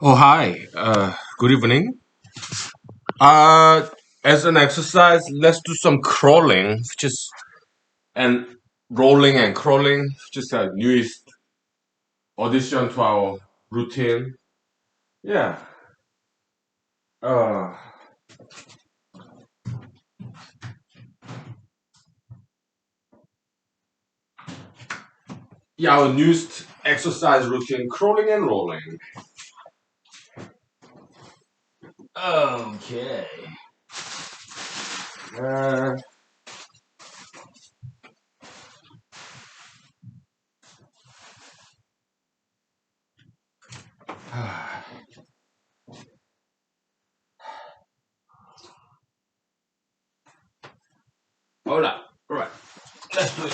Oh, hi. Good evening. Uh, as an exercise, let's do some crawling, just and rolling and crawling, just a newest addition to our routine. Yeah. Uh, yeah, our newest exercise routine, crawling and rolling. Okay. Uh, Hold on. All right. Let's do it.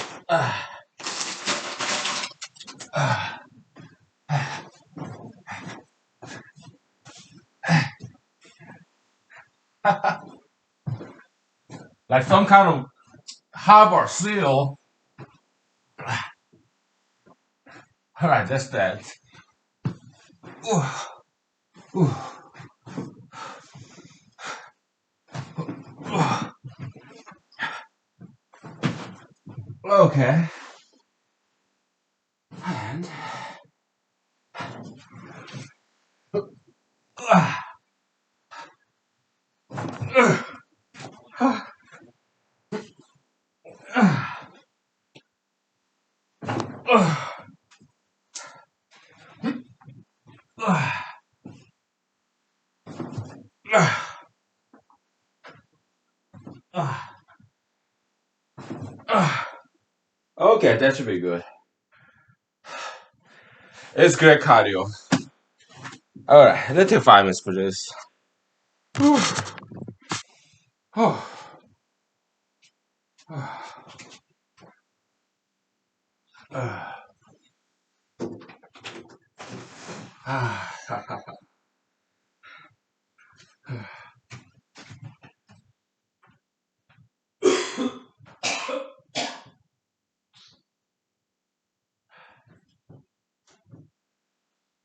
Like some kind of harbor seal. All right, that's that. Ooh, ooh, ooh. Okay. And okay, that should be good. It's great cardio. All right, let's take 5 minutes for this.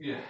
Yeah.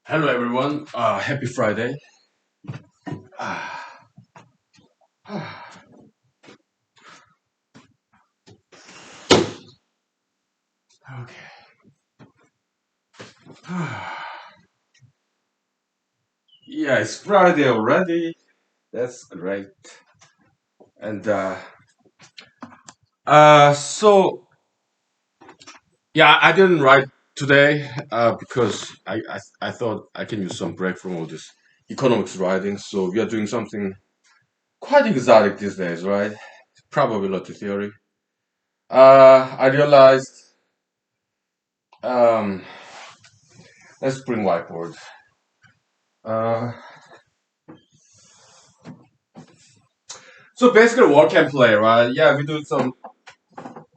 Hello, everyone. Happy Friday. Ah, okay. Yeah, it's Friday already. That's great. And so yeah, I didn't write today because I thought I can use some break from all this economics writing. So we are doing something quite exotic these days, right? Probability theory. I realized. Um, let's bring whiteboard. Uh, so basically, work and play, right? Yeah, we do some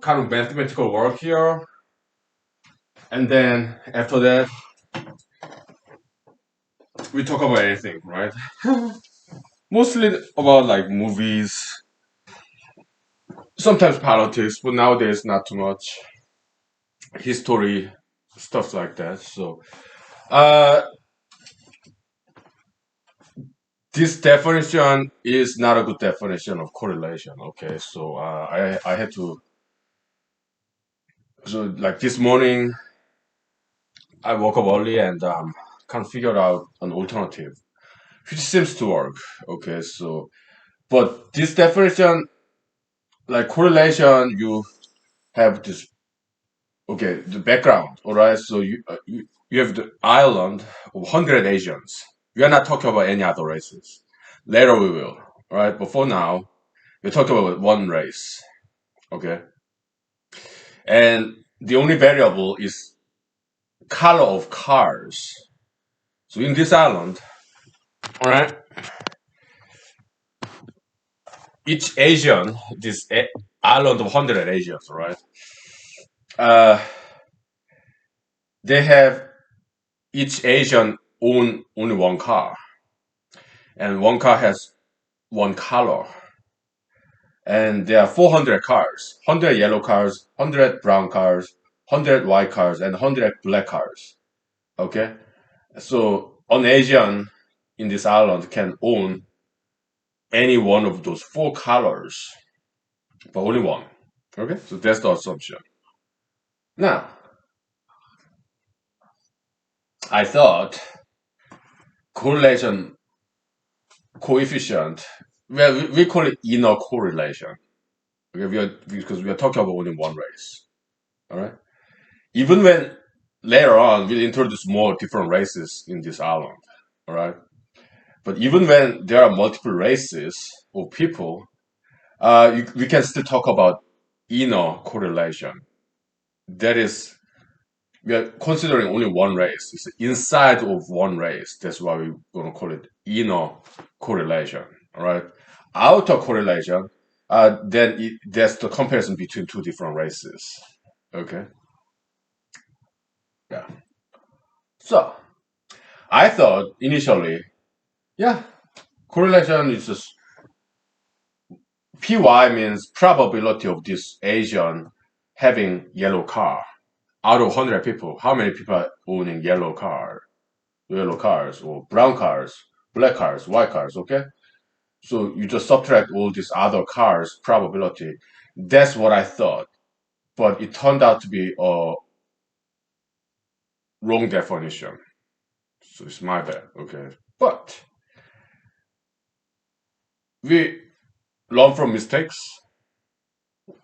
kind of mathematical work here, and then after that, we talk about anything, right? Mostly about like movies, sometimes politics, but nowadays not too much history, stuff like that. So, uh, this definition is not a good definition of correlation. Okay, so I had to like this morning I woke up early and can't figure out an alternative, which seems to work. Okay, so but this definition, like correlation, you have this. Okay, the background. All right, so you have the island of 100 Asians. We are not talking about any other races. Later we will. All right, but for now, we're talking about one race. Okay, and the only variable is color of cars. So in this island, all right, each Asian, island of 100 Asians, right? Uh, they have each Asian own only one car, and one car has one color. And there are 400 cars, 100 yellow cars, 100 brown cars, 100 white cars, and 100 black cars. Okay? So an Asian in this island can own any one of those four colors, but only one. Okay? So that's the assumption. Now, I thought correlation coefficient, well, we call it inner correlation. Okay, because we are talking about only one race. All right? Even when later on we'll introduce more different races in this island, all right? But even when there are multiple races or people, we can still talk about inner correlation. That is, we are considering only one race. It's inside of one race. That's why we're going to call it inner correlation, all right? Outer correlation, that's the comparison between two different races, okay? Yeah. So, I thought initially, yeah, correlation is just PY means probability of this Asian having yellow car. Out of 100 people, how many people are owning yellow cars, or brown cars, black cars, white cars, okay? So you just subtract all these other cars probability. That's what I thought. But it turned out to be a wrong definition. So it's my bad, okay? But we learn from mistakes,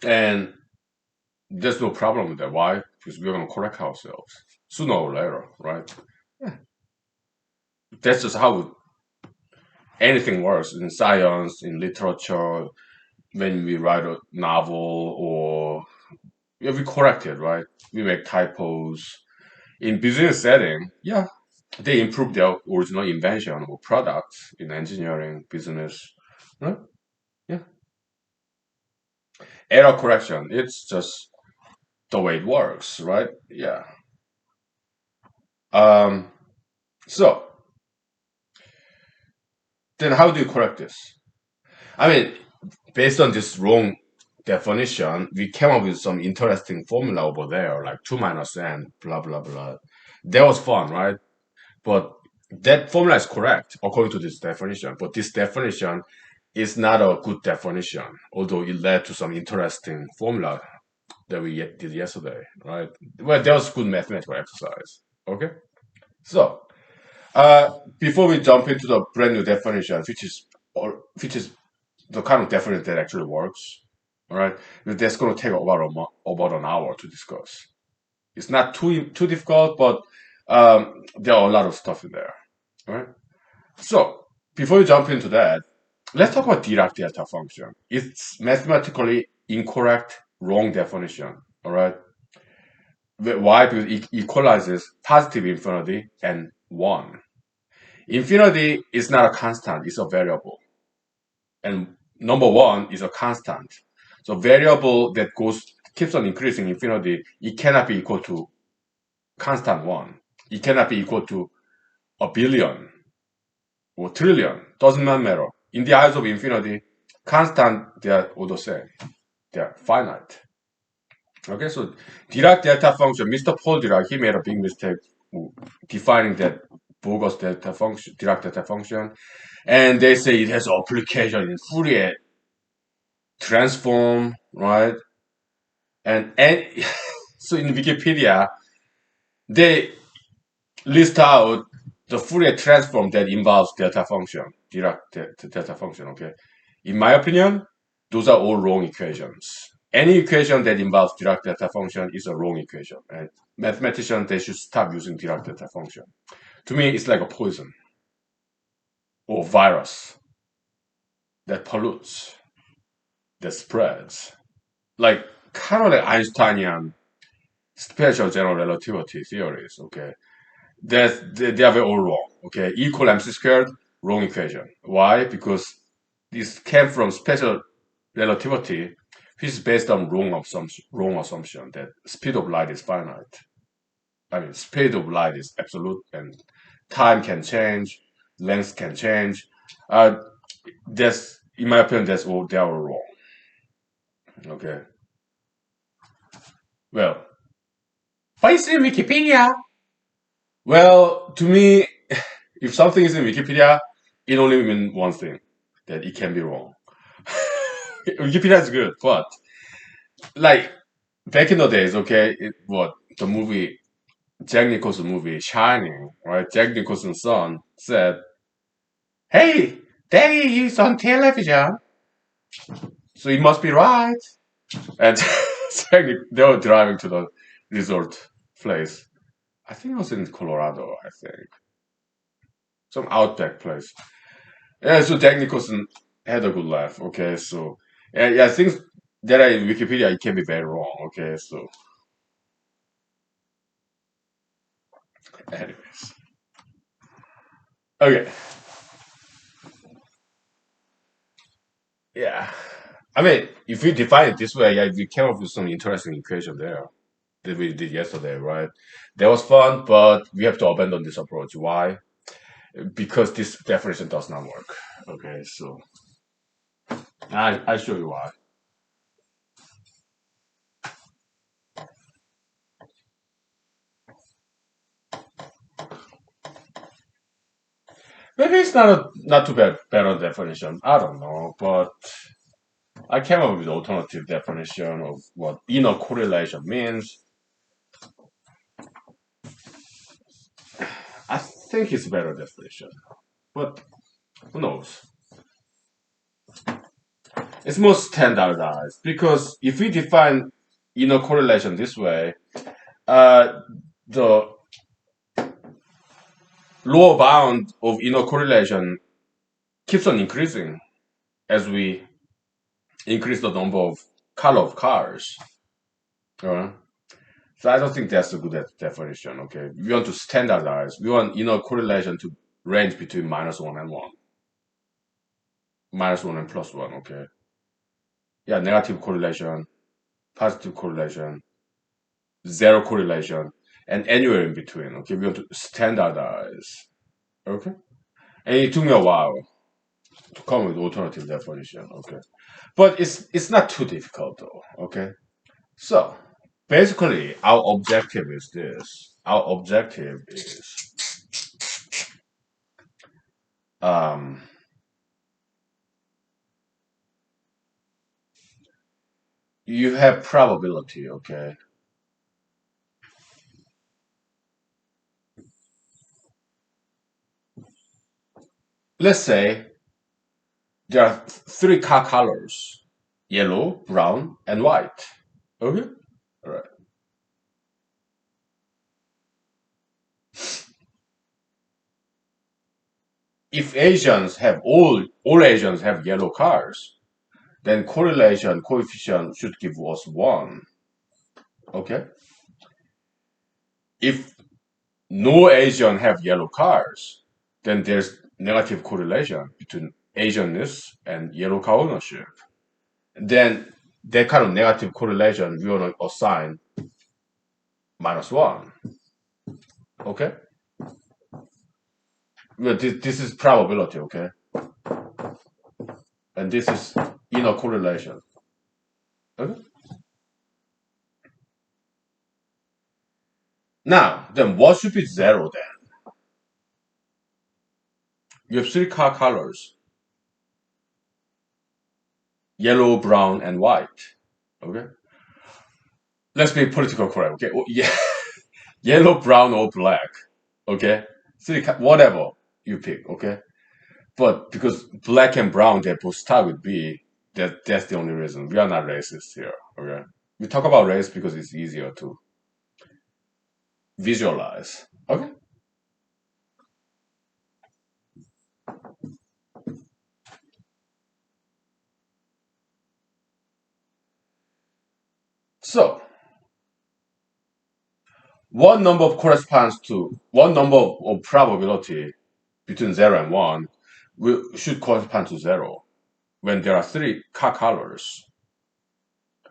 and there's no problem with that. Why? Because we're gonna correct ourselves sooner or later, right? Yeah. That's just how anything works in science, in literature. When we write a novel, or yeah, we correct it, right? We make typos. In business setting, yeah, they improve their original invention or products in engineering, business, right? Yeah, error correction. It's just the way it works, right? Yeah. Um. So then, how do you correct this? I mean, based on this wrong definition, we came up with some interesting formula over there, like 2 minus n, blah, blah, blah. That was fun, right? But that formula is correct according to this definition. But this definition is not a good definition, although it led to some interesting formula that we did yesterday, right? Well, that was good mathematical exercise. Okay, so before we jump into the brand new definition, which is the kind of definition that actually works, all right, that's going to take about an hour to discuss. It's not too difficult, but there are a lot of stuff in there. All right. So before we jump into that, let's talk about Dirac delta function. It's mathematically incorrect, wrong definition. All right. Why? Because it equalizes positive infinity and one. Infinity is not a constant; it's a variable, and number one is a constant. So variable that keeps on increasing infinity, it cannot be equal to constant one. It cannot be equal to a billion or trillion. Doesn't matter. In the eyes of infinity, constant, they are all the same. They are finite. Okay, so Dirac delta function, Mr. Paul Dirac, he made a big mistake defining that bogus delta function, Dirac delta function, and they say it has application in Fourier transform, right? And so in Wikipedia, they list out the Fourier transform that involves delta function, Dirac delta function, okay? In my opinion, those are all wrong equations. Any equation that involves Dirac delta function is a wrong equation. And mathematicians, they should stop using Dirac delta function. To me, it's like a poison or virus that pollutes, that spreads. Like, kind of like Einsteinian special general relativity theories, okay? They are all wrong. Okay, E equal mc squared, wrong equation. Why? Because this came from special relativity, which is based on wrong assumption that speed of light is finite. I mean, speed of light is absolute, and time can change, length can change. That's in my opinion, that's all they are wrong. Okay, well, but it's in Wikipedia. Well, to me, if something is in Wikipedia, it only means one thing, that it can be wrong. Wikipedia is good, but like back in the days, okay, what the movie Jack Nicholson movie Shining, right? Jack Nicholson's son said, "Hey, Daddy is on television, so it must be right." And they were driving to the resort place. I think it was in Colorado. I think some outback place. Yeah, so Jack Nicholson had a good laugh. Okay, so yeah, things that are in Wikipedia it can be very wrong. Okay, so anyways, okay, yeah. I mean, if we define it this way, yeah, we came up with some interesting equation there that we did yesterday, right? That was fun, but we have to abandon this approach. Why? Because this definition does not work. Okay, so I show you why. Maybe it's not too bad better definition. I don't know, but I came up with alternative definition of what inner correlation means. I think it's a better definition, but who knows? It's more standardized because if we define inner correlation this way, uh, the lower bound of inner correlation keeps on increasing as we increase the number of color of cars. Alright? So I don't think that's a good definition. Okay, we want to standardize. We want inner correlation to range between -1 and 1, -1 and +1. Okay, yeah, negative correlation, positive correlation, zero correlation, and anywhere in between. Okay, we want to standardize. Okay, and it took me a while to come with alternative definition. Okay, but it's not too difficult though. Okay, so basically our objective is this. Our objective is Um, you have probability, okay? Let's say there are three car colors: yellow, brown, and white. Okay? All right. If all Asians have yellow cars, then correlation coefficient should give us one. Okay? If no Asian have yellow cars, then there's negative correlation between Asianness and yellow car ownership. Then that kind of negative correlation we want to assign -1. Okay? Well, this is probability, okay? And this is inner correlation. Okay? Now, then what should be zero then? You have three car colors: yellow, brown, and white. Okay? Let's be political correct, okay? Well, yeah, yellow, brown, or black. Okay? Whatever you pick, okay? But because black and brown, they both start with B, that's the only reason. We are not racist here, okay? We talk about race because it's easier to visualize. Okay? So, one number of probability between 0 and 1 should correspond to 0 when there are three car colors.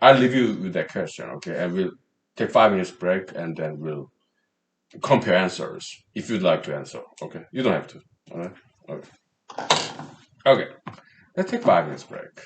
I'll leave you with that question, okay? And we'll take 5 minutes break and then we'll compare answers if you'd like to answer. Okay? You don't have to. All right? Okay. Okay. Let's take 5 minutes break.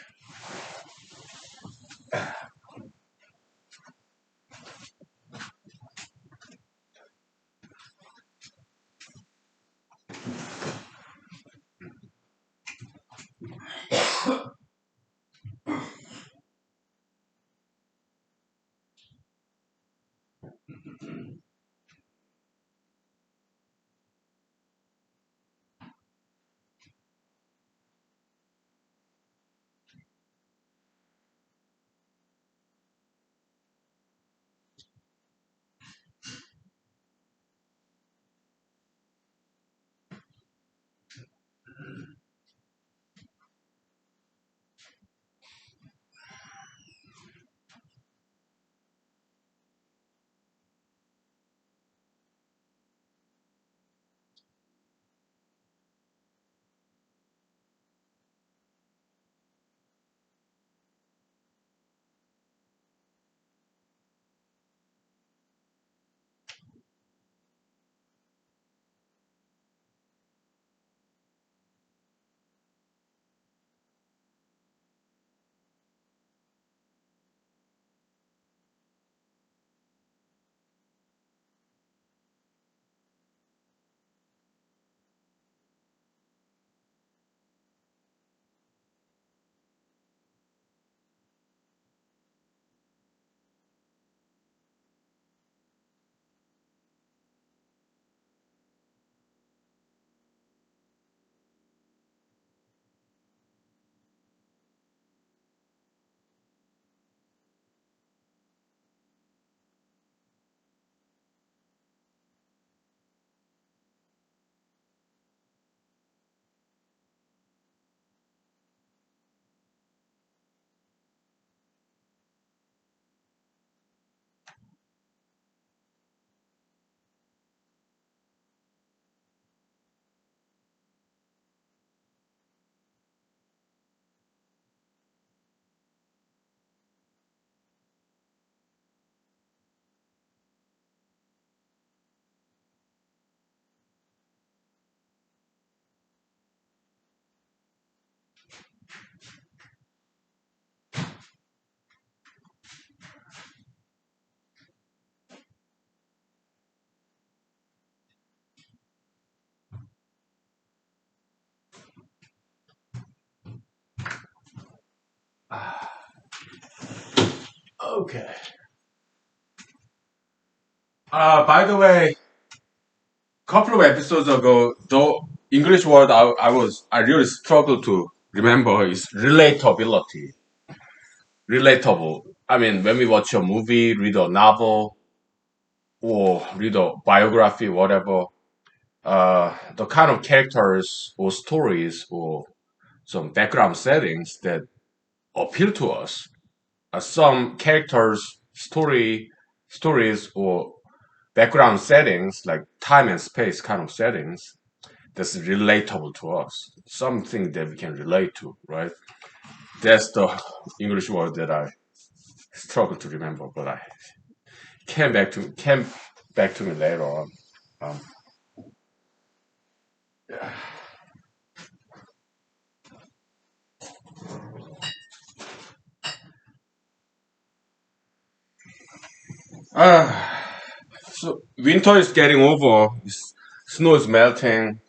Okay. By the way, couple of episodes ago, the English word I really struggled to remember is relatability. Relatable. I mean, when we watch a movie, read a novel, or read a biography, whatever, the kind of characters or stories or some background settings that appeal to us. Some characters, stories, or background settings like time and space kind of settings that's relatable to us, something that we can relate to, right? That's the English word that I struggle to remember, but I came back to me later on. Um, uh, so winter is getting over. Snow is melting.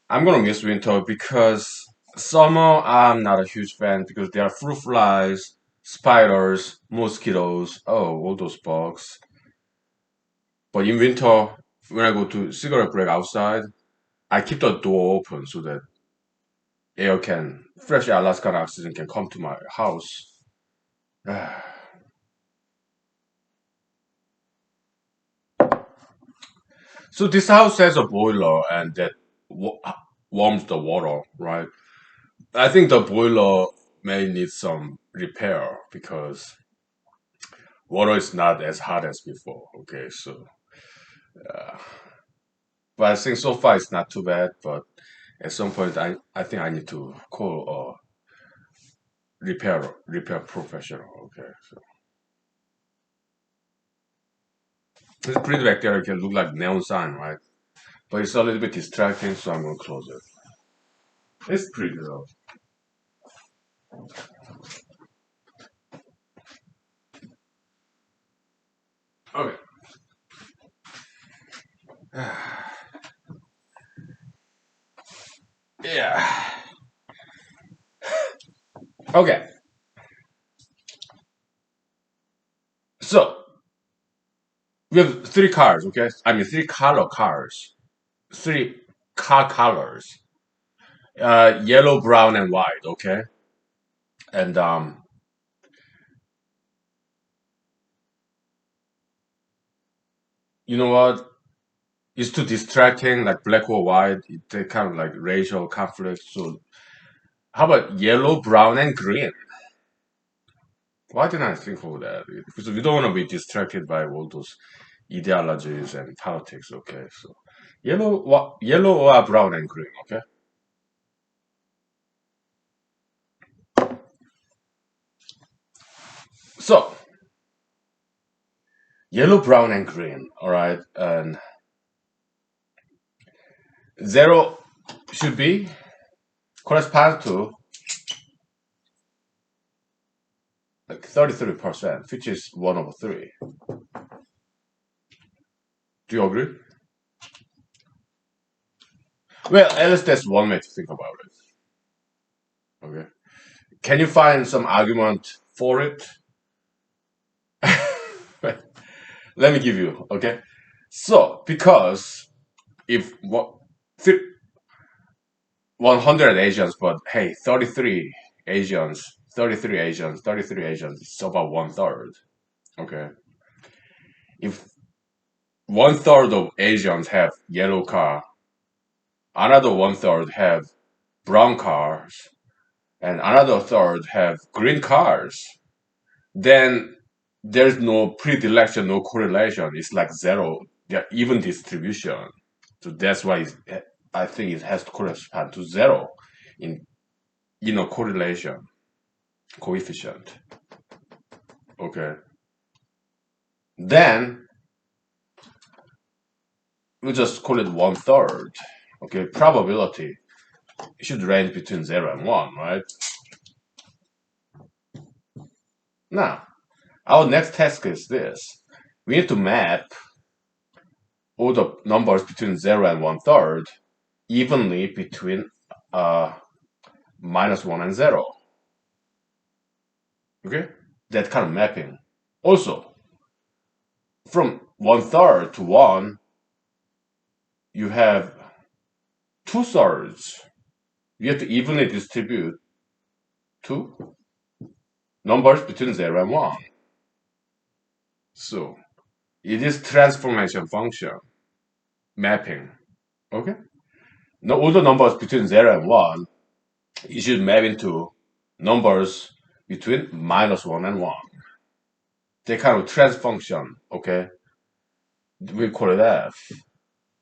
I'm gonna miss winter because summer I'm not a huge fan because there are fruit flies, spiders, mosquitoes, all those bugs. But in winter, when I go to cigarette break outside, I keep the door open so that fresh Alaskan oxygen can come to my house. So this house has a boiler and that wa- warms the water, right? I think the boiler may need some repair because water is not as hot as before. Okay, so but I think so far it's not too bad. But at some point, I think I need to call a repair professional. Okay, so this pretty bacteria can look like neon sign, right? But it's a little bit distracting, so I'm gonna close it. It's pretty though. Okay. Yeah. Okay. So we have three cars. Okay. I mean three color cars. Three car colors. Yellow, brown, and white. Okay. And you know what? It's too distracting, like black or white. They kind of like racial conflict. So how about yellow, brown, and green? Why didn't I think of that? Because we don't want to be distracted by all those ideologies and politics. Okay, so yellow or brown and green. Okay, so yellow, brown, and green. All right, and zero should be correspond to like 33%, which is 1/3. Do you agree? Well, at least that's one way to think about it. Okay. Can you find some argument for it? Let me give you. Okay. So because if what 100 Asians, but hey, 33 Asians, it's about one third. Okay. If one third of Asians have yellow car, another one third have brown cars, and another third have green cars, then there's no predilection, no correlation. It's like zero, yeah, even distribution. So that's why I think it has to correspond to zero in correlation coefficient. Okay. Then we just call it one third. Okay. Probability. It should range between 0 and 1, right? Now, our next task is this. We need to map all the numbers between 0 and 1/3 evenly between uh, -1 and 0. Okay, that kind of mapping. Also, from 1/3 to 1, you have 2/3. You have to evenly distribute two numbers between 0 and 1. So it is transformation function mapping. Okay? Now all the numbers between 0 and 1, you should map into numbers between -1 and 1. They kind of trans function, okay? We call it F.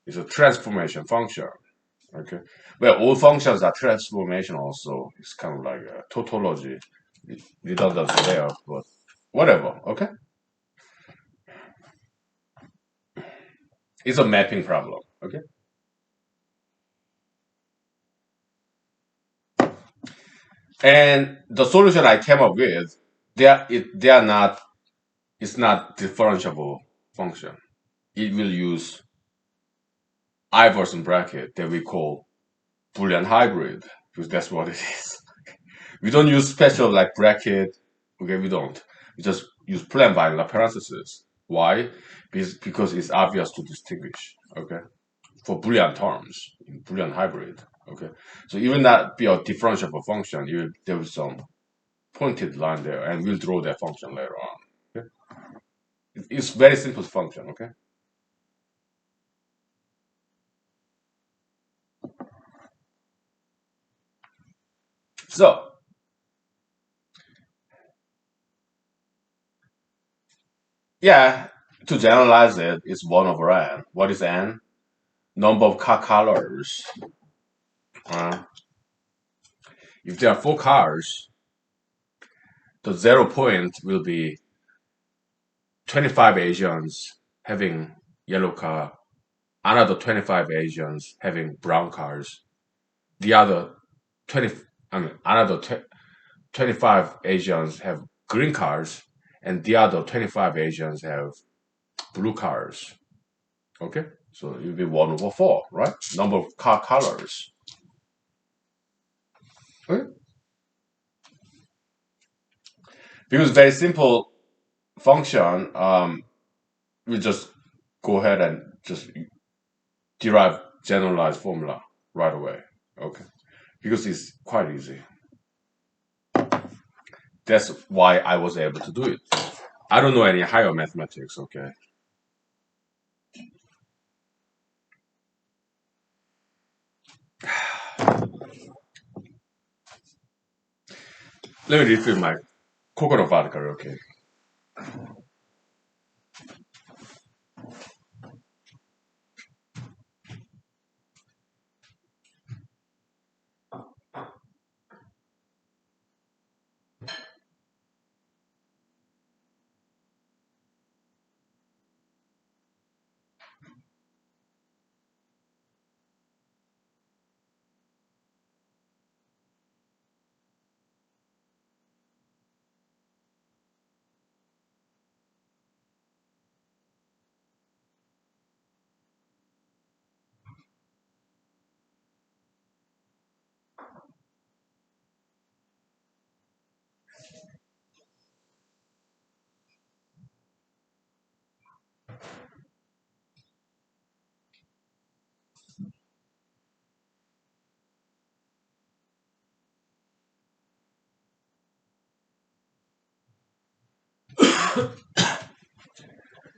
It's a transformation function. Okay. Well, all functions are transformation also. It's kind of like a tautology. Redundant there, but whatever. Okay. It's a mapping problem. Okay. And the solution I came up with, they are not. It's not differentiable function. It will use Iverson bracket that we call Boolean hybrid because that's what it is. We don't use special like bracket. Okay, we don't. We just use plain vanilla parentheses. Why? Because it's obvious to distinguish. Okay, for Boolean terms in Boolean hybrid. Okay, so even that be a differentiable function, there is some pointed line there, and we'll draw that function later on. Okay, it's very simple function. Okay, so yeah, to generalize it, it's 1/n. What is n? Number of car colors. Uh, if there are four cars, the 0 point will be 25 Asians having yellow car, another 25 Asians having brown cars, the other 20, another 25 Asians have green cars, and the other 25 Asians have blue cars. Okay, so it will be 1/4, right? Number of car colors. Okay? Because very simple function, we just go ahead and just derive generalized formula right away. Okay, because it's quite easy. That's why I was able to do it. I don't know any higher mathematics. Okay, let me refill my coconut vodka. Okay.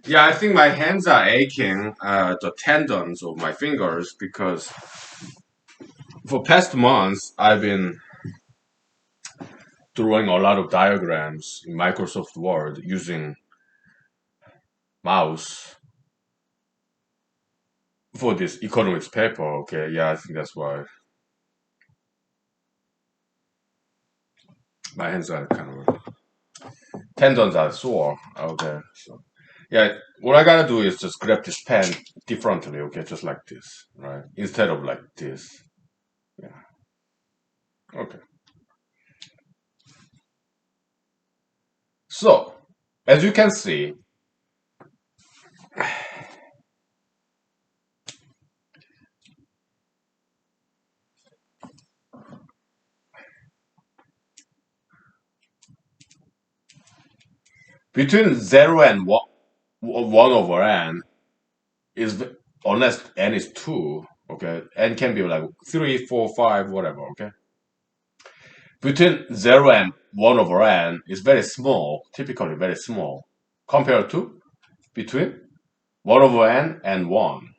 Yeah, I think my hands are aching, the tendons of my fingers, because for past months I've been drawing a lot of diagrams in Microsoft Word using mouse for this economics paper. Okay, yeah, I think that's why my hands are kind of tendons are sore. Okay, so yeah, what I gotta do is just grab this pen differently. Okay, just like this, right? Instead of like this. Yeah. Okay. So as you can see, between 0 and 1 over n is, unless n is 2, okay, n can be like 3, 4, 5, whatever, okay. Between 0 and 1 over n is very small, typically very small, compared to between 1 over n and 1,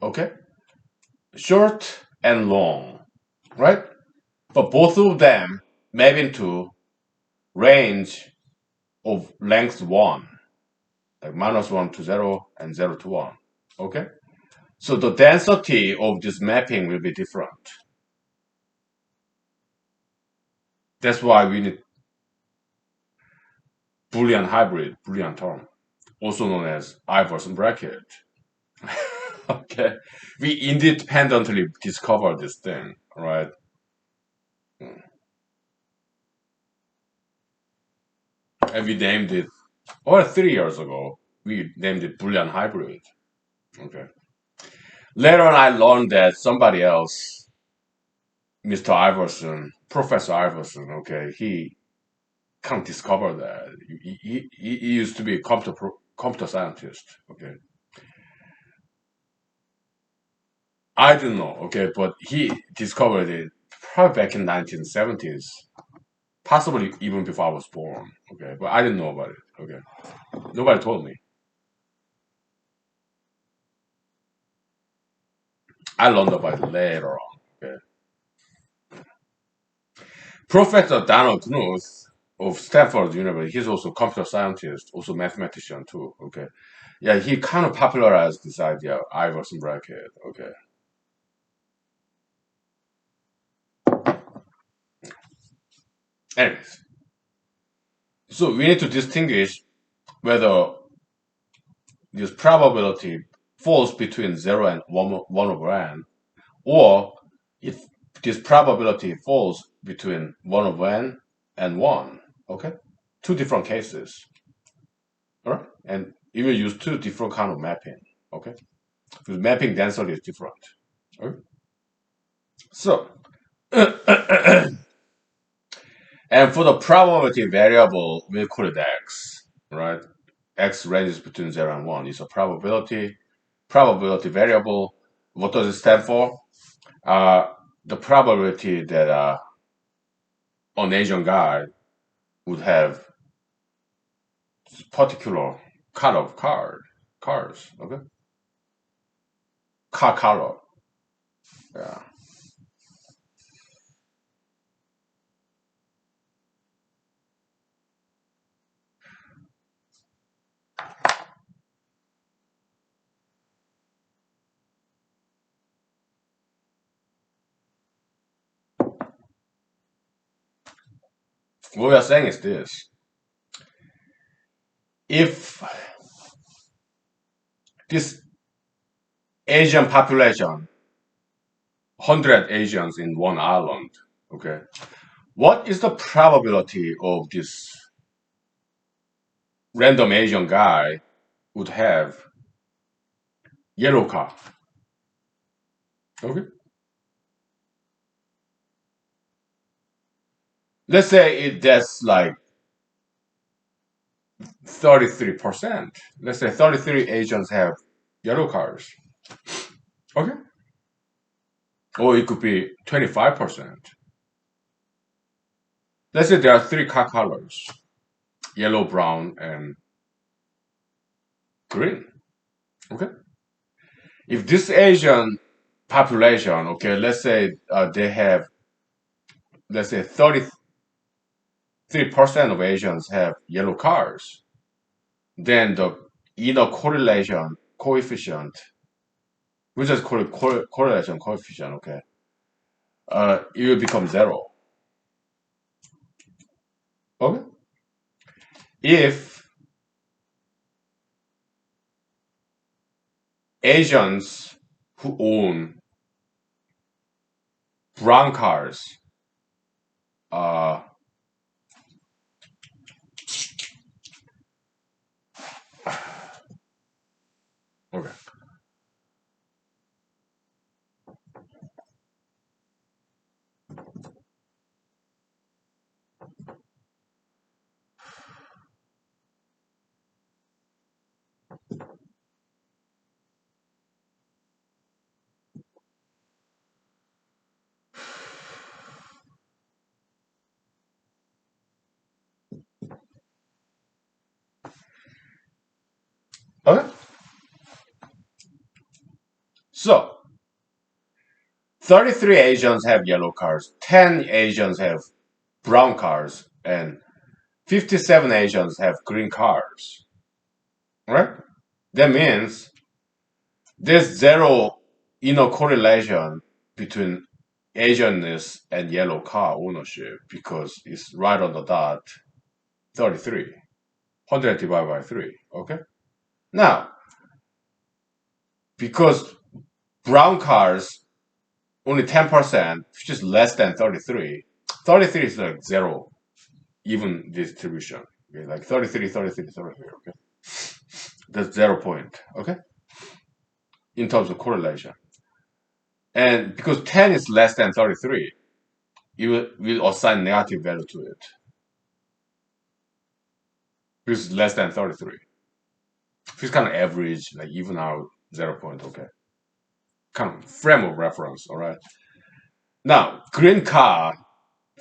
okay? Short and long, right? But both of them map into range of length 1, like -1 to 0 and 0 to 1, okay? So the density of this mapping will be different. That's why we need Boolean hybrid, Boolean term, also known as Iverson bracket. Okay, we independently discovered this thing, right? And we named it, or 3 years ago, we named it Boolean hybrid. Okay. Later on, I learned that somebody else, Mr. Iverson, Professor Iverson, okay, he can't discover that. He used to be a computer scientist, okay. I don't know, okay, but he discovered it probably back in 1970s, possibly even before I was born, okay, but I didn't know about it, okay. Nobody told me. I learned about it later on, okay. Professor Donald Knuth of Stanford University, he's also a computer scientist, also mathematician too, okay. Yeah, he kind of popularized this idea of Iverson bracket, okay. Anyways, so we need to distinguish whether this probability falls between 0 and 1 over n, or if this probability falls between 1 over n and 1, okay? Two different cases, all right? And you will use two different kind of mapping, okay? Because mapping density is different, okay? So, and for the probability variable, we call it x, right? X ranges between 0 and 1. It's a probability variable. What does it stand for? Uh, the probability that an Asian guy would have particular kind of cars, okay? Car color, yeah. What we are saying is this. If this Asian population, 100 Asians in one island, okay, what is the probability of this random Asian guy would have yellow car? Okay. Let's say that's like 33%. Let's say 33 Asians have yellow cars. Okay. Or it could be 25%. Let's say there are three car colors: yellow, brown, and green. Okay. If this Asian population, okay, let's say they have, let's say 33% of Asians have yellow cars, then the inner correlation coefficient, which is called correlation coefficient, okay, it will become 0. Okay. If Asians who own brown cars, uh, okay, So 33 Asians have yellow cars, 10 Asians have brown cars, and 57 Asians have green cars. Right? That means there's zero correlation between Asianness and yellow car ownership because it's right on the dot 33. 100 divided by 3. Okay? Now, because brown cars only 10%, which is less than 33. 33 is like zero, even distribution. Okay? Like 33, 33, 33. Okay? That's 0 point. Okay? In terms of correlation. And because 10 is less than 33, you will assign negative value to it. Because it's less than 33. If it's kind of average, like even out 0 point, okay. Kind of frame of reference, all right. Now, green car,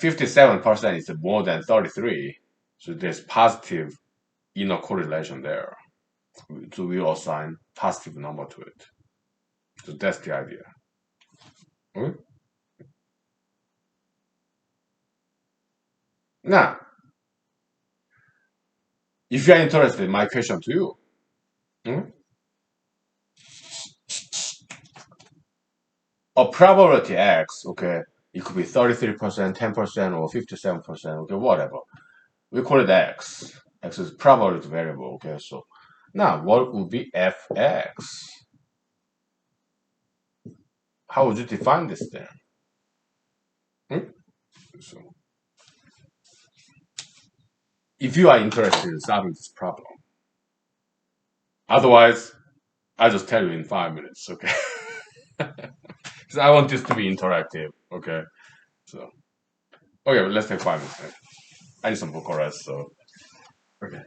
57% is more than 33. So there's positive correlation there. So we assign positive number to it. So that's the idea. Okay? Now, if you're interested, my question to you. Hmm? A probability X, okay, it could be 33%, 10%, or 57%, okay, whatever. We call it X. X is probability variable, okay, so now what would be Fx? How would you define this then? Hmm? So, if you are interested in solving this problem, otherwise, I'll just tell you in 5 minutes, okay? Because I want this to be interactive, okay? So, okay, let's take 5 minutes. I need some vocal rest, so, okay.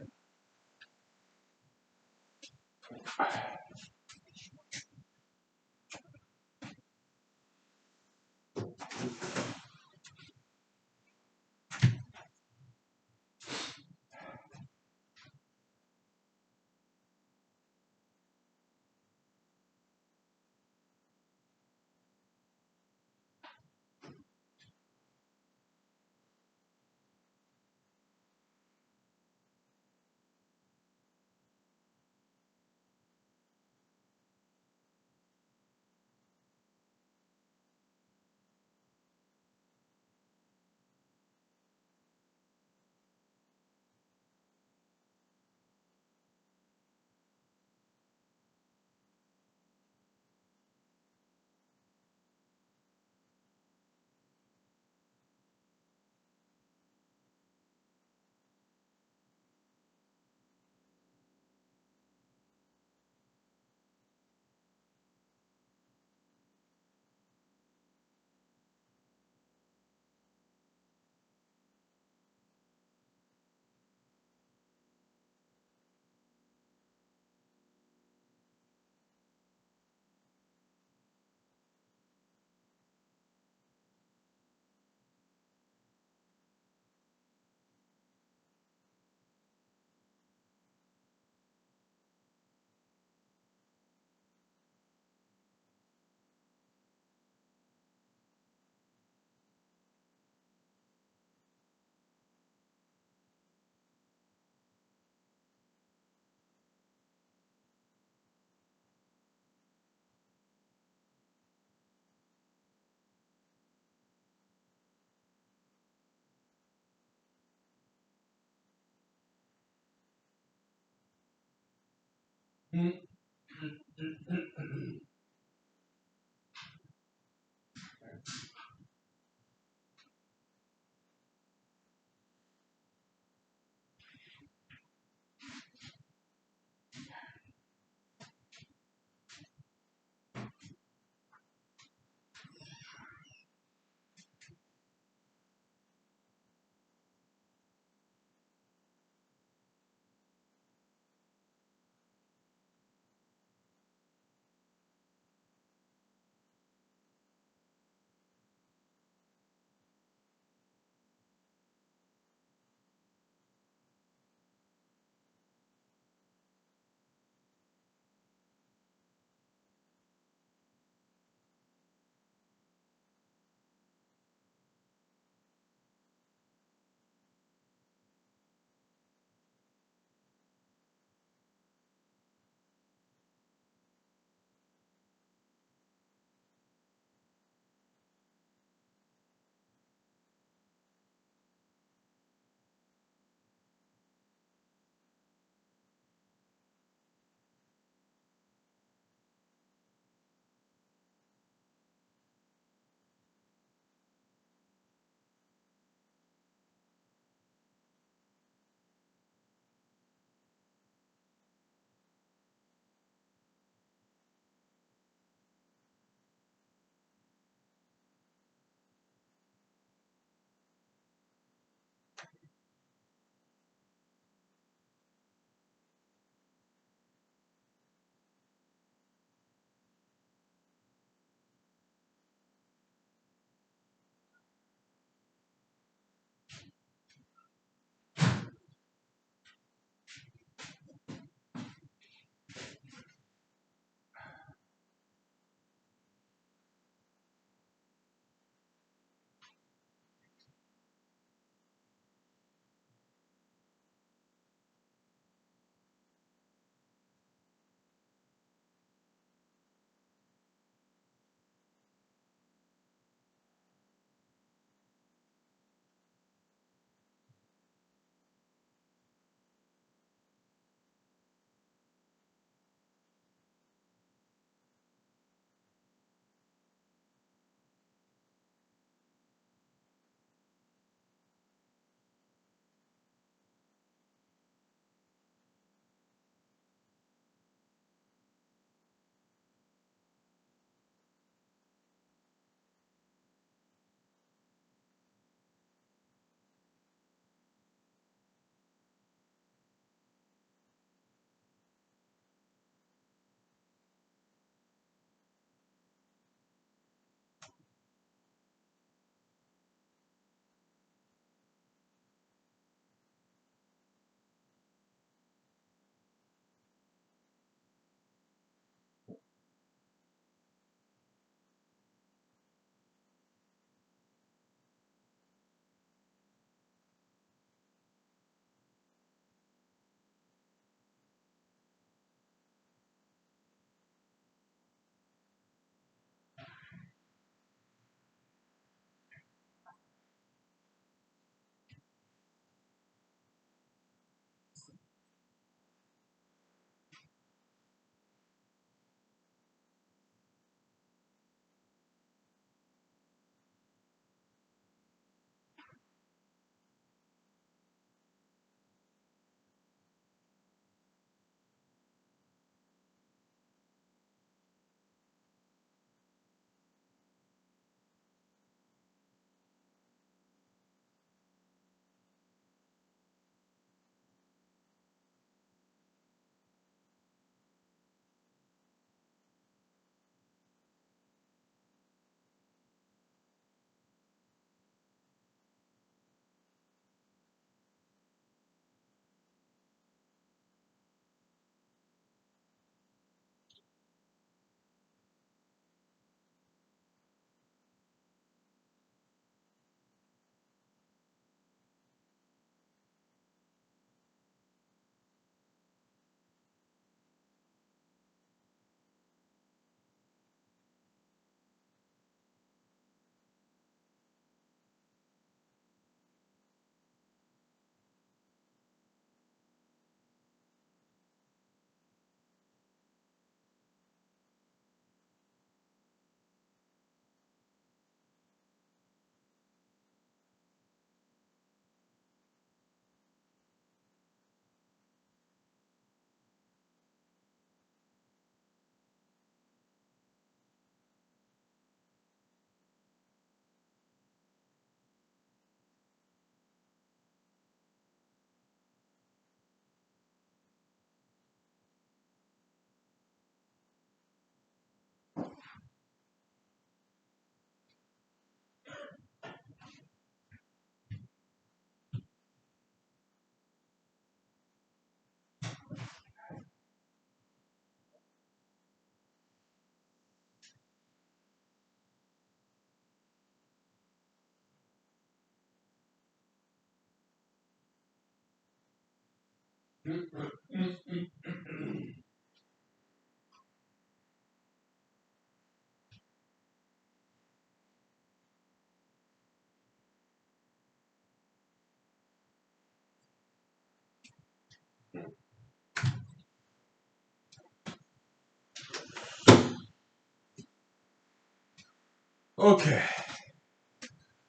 Okay.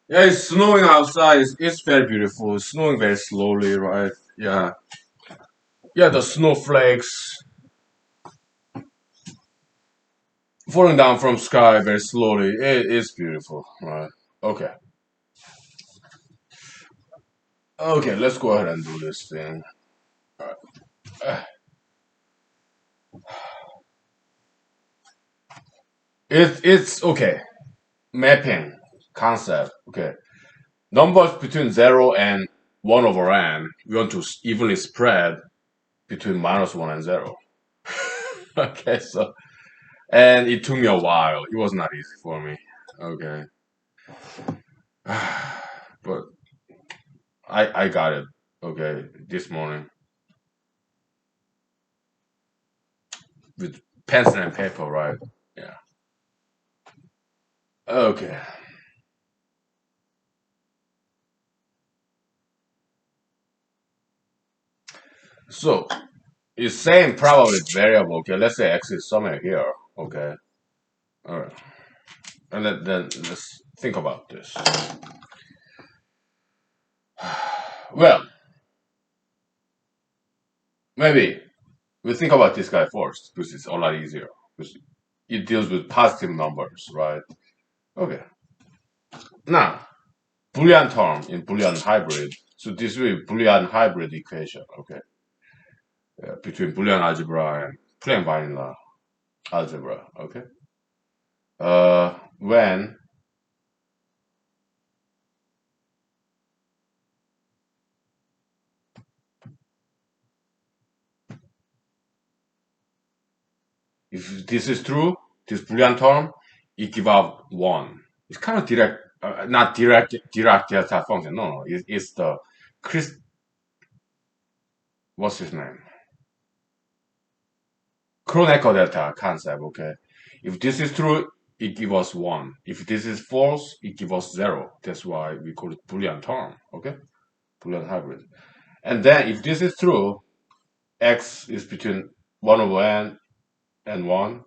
Yeah, it's snowing outside. It's very beautiful. It's snowing very slowly, right? Yeah. Yeah, the snowflakes falling down from sky very slowly. It is beautiful, right? Okay. Okay, let's go ahead and do this thing. It's okay. Mapping concept. Okay. Numbers between 0 and 1 over n, we want to evenly spread between -1 and 0. Okay, so, and it took me a while. It was not easy for me. Okay. But I got it. Okay, this morning with pencil and paper, right? Yeah. Okay. So it's same probably variable. Okay, let's say x is somewhere here. Okay. All right. And then let's think about this. Well, maybe we think about this guy first because it's a lot easier. Because it deals with positive numbers, right? Okay. Now, Boolean term in Boolean hybrid. So this will be Boolean hybrid equation. Okay. Between Boolean algebra and plain vanilla algebra. Okay. When if this is true, this Boolean term, it give out one. It's kind of direct, not direct delta function. No, no, it's the Chris. What's his name? Kronecker delta concept. Okay, if this is true, it gives us one. If this is false, it gives us zero. That's why we call it Boolean term. Okay, Boolean hybrid. And then if this is true, x is between 1 over n and 1.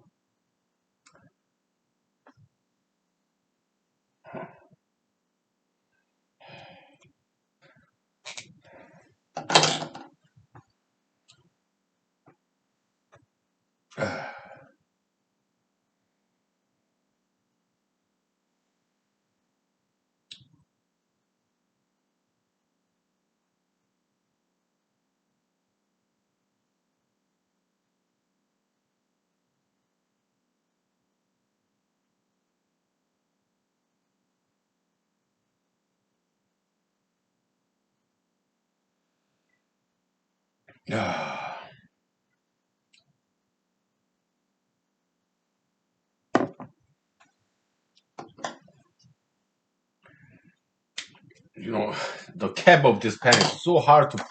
You know, the cap of this pen is so hard to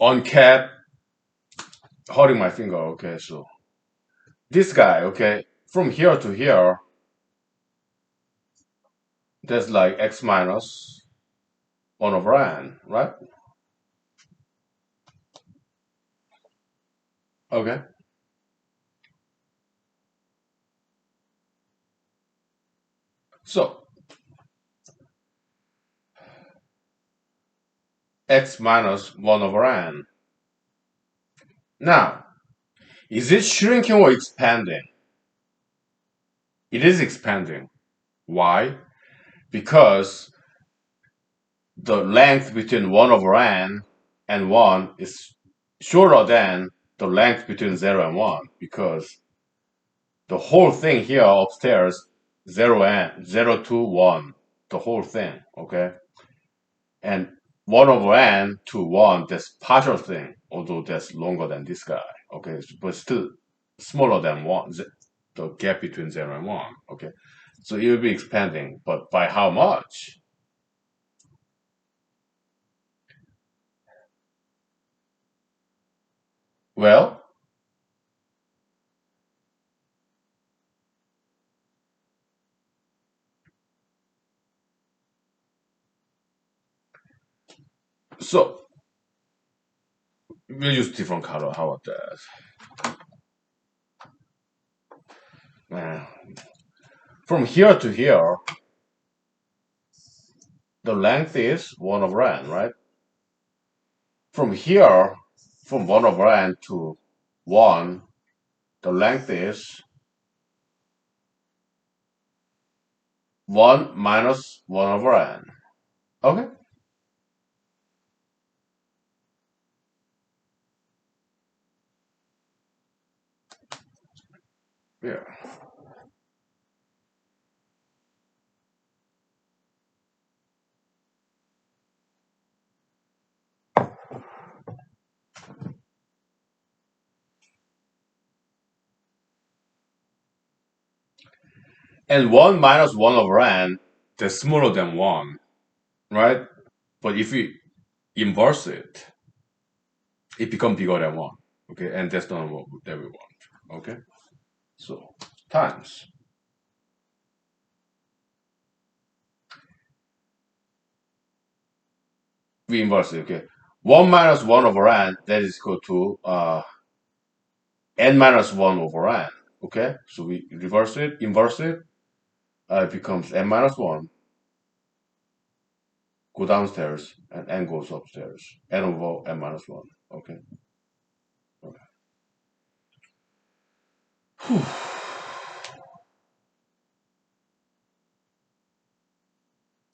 uncap, hurting my finger. Okay, so this guy, okay, from here to here, that's like x minus 1 over n, right? Okay, so x minus 1 over n. Now, is it shrinking or expanding? It is expanding. Why? Because the length between 1 over n and 1 is shorter than the length between 0 and 1 because the whole thing here upstairs 0 and 0 to 1, the whole thing, okay? And 1 over n to 1, that's partial thing, although that's longer than this guy, okay? But still smaller than 1, the gap between 0 and 1, okay? So it will be expanding, but by how much? Well, so we'll use different color. How about that? Uh, from here to here, the length is 1 over n, right? From here, from 1 over n to 1, the length is 1 minus 1 over n. Okay? Yeah. And 1 minus 1 over n, that's smaller than 1, right? But if we inverse it, it becomes bigger than 1. Okay? And that's not what that we want. Okay? So, times. We inverse it, okay? 1 minus 1 over n, that is equal to n minus 1 over n. Okay? So we reverse it, inverse it, it becomes n minus 1, go downstairs, and n goes upstairs. N over n minus 1. Okay? Okay.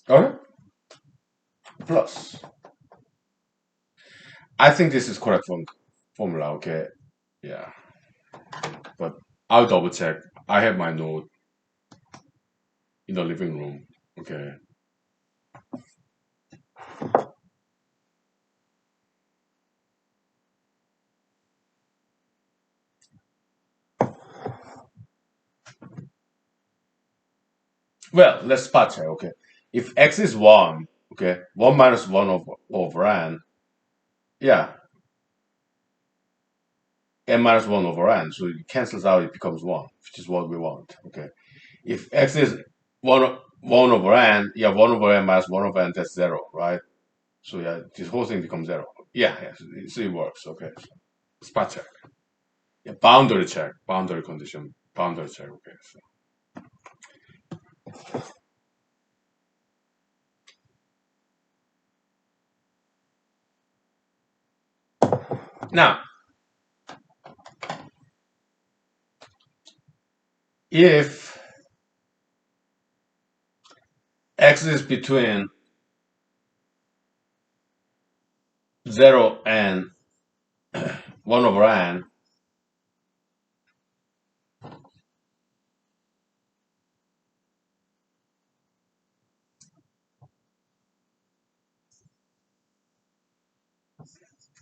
Okay? Plus. I think this is correct formula, okay? Yeah. But I'll double check. I have my note in the living room. Okay. Well, let's spot check, okay? If x is 1, okay, 1 minus 1 over n, yeah, n minus 1 over n, so it cancels out, it becomes 1, which is what we want, okay? If x is 1 over n, yeah, 1 over n minus 1 over n, that's 0, right? So yeah, this whole thing becomes 0. Yeah, yeah, so it works, okay. So, spot check. Yeah, boundary check, boundary condition, boundary check, okay. So. Now, if x is between 0 and 1 over n,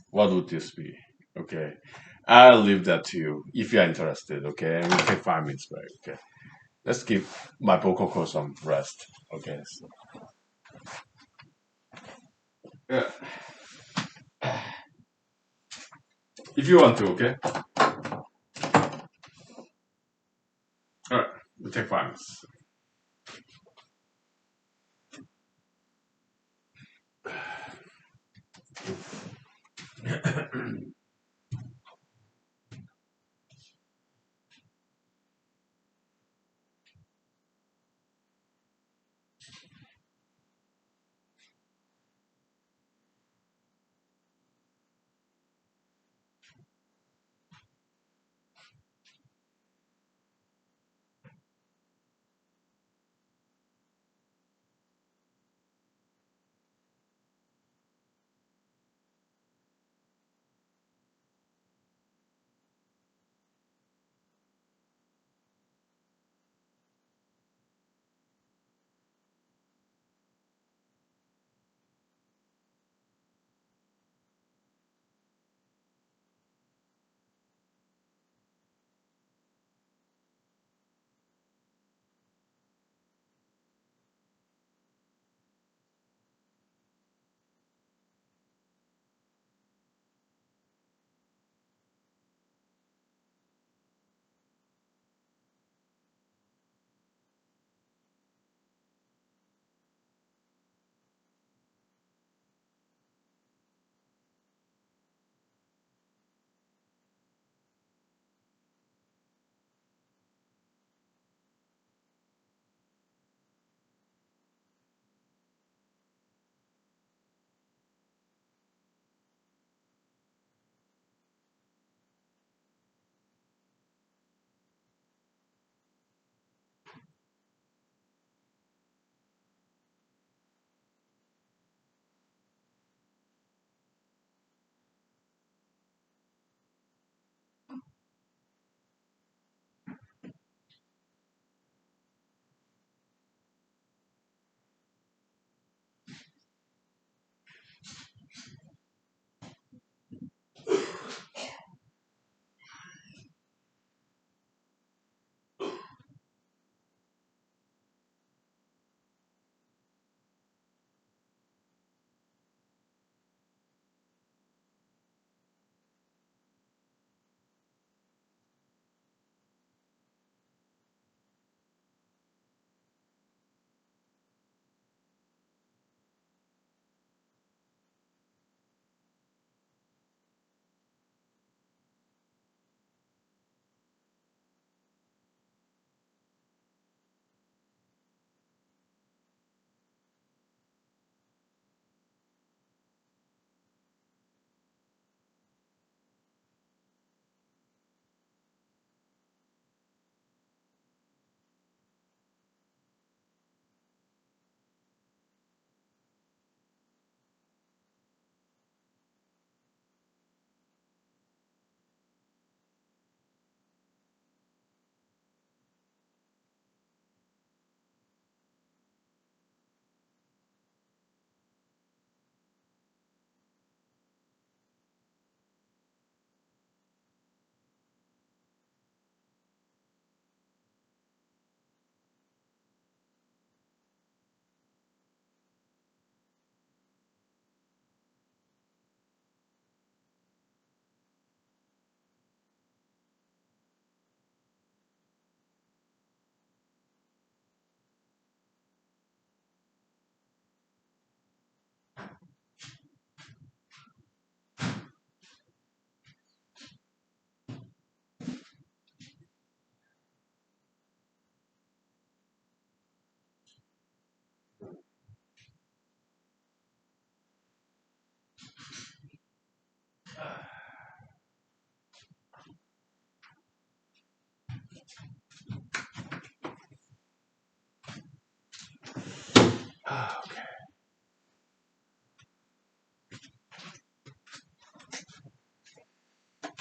what would this be? Okay. I'll leave that to you if you're interested, okay? And we'll take 5 minutes break, okay? Let's give my vocal cord some rest, okay? So, yeah. If you want to, okay? All right, we'll take 5 minutes.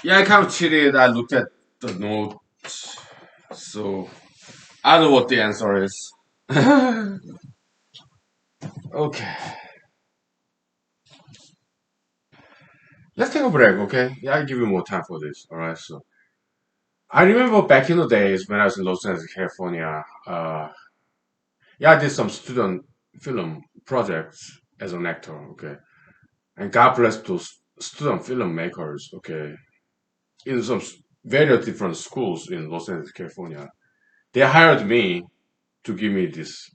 Yeah, I kind of cheated. I looked at the note, so I know what the answer is. Okay, let's take a break. Okay, yeah, I'll give you more time for this. All right. So I remember back in the days when I was in Los Angeles, California. Yeah, I did some student film projects as an actor. Okay, and God bless those student filmmakers. Okay, in some very different schools in Los Angeles, California. They hired me to give me this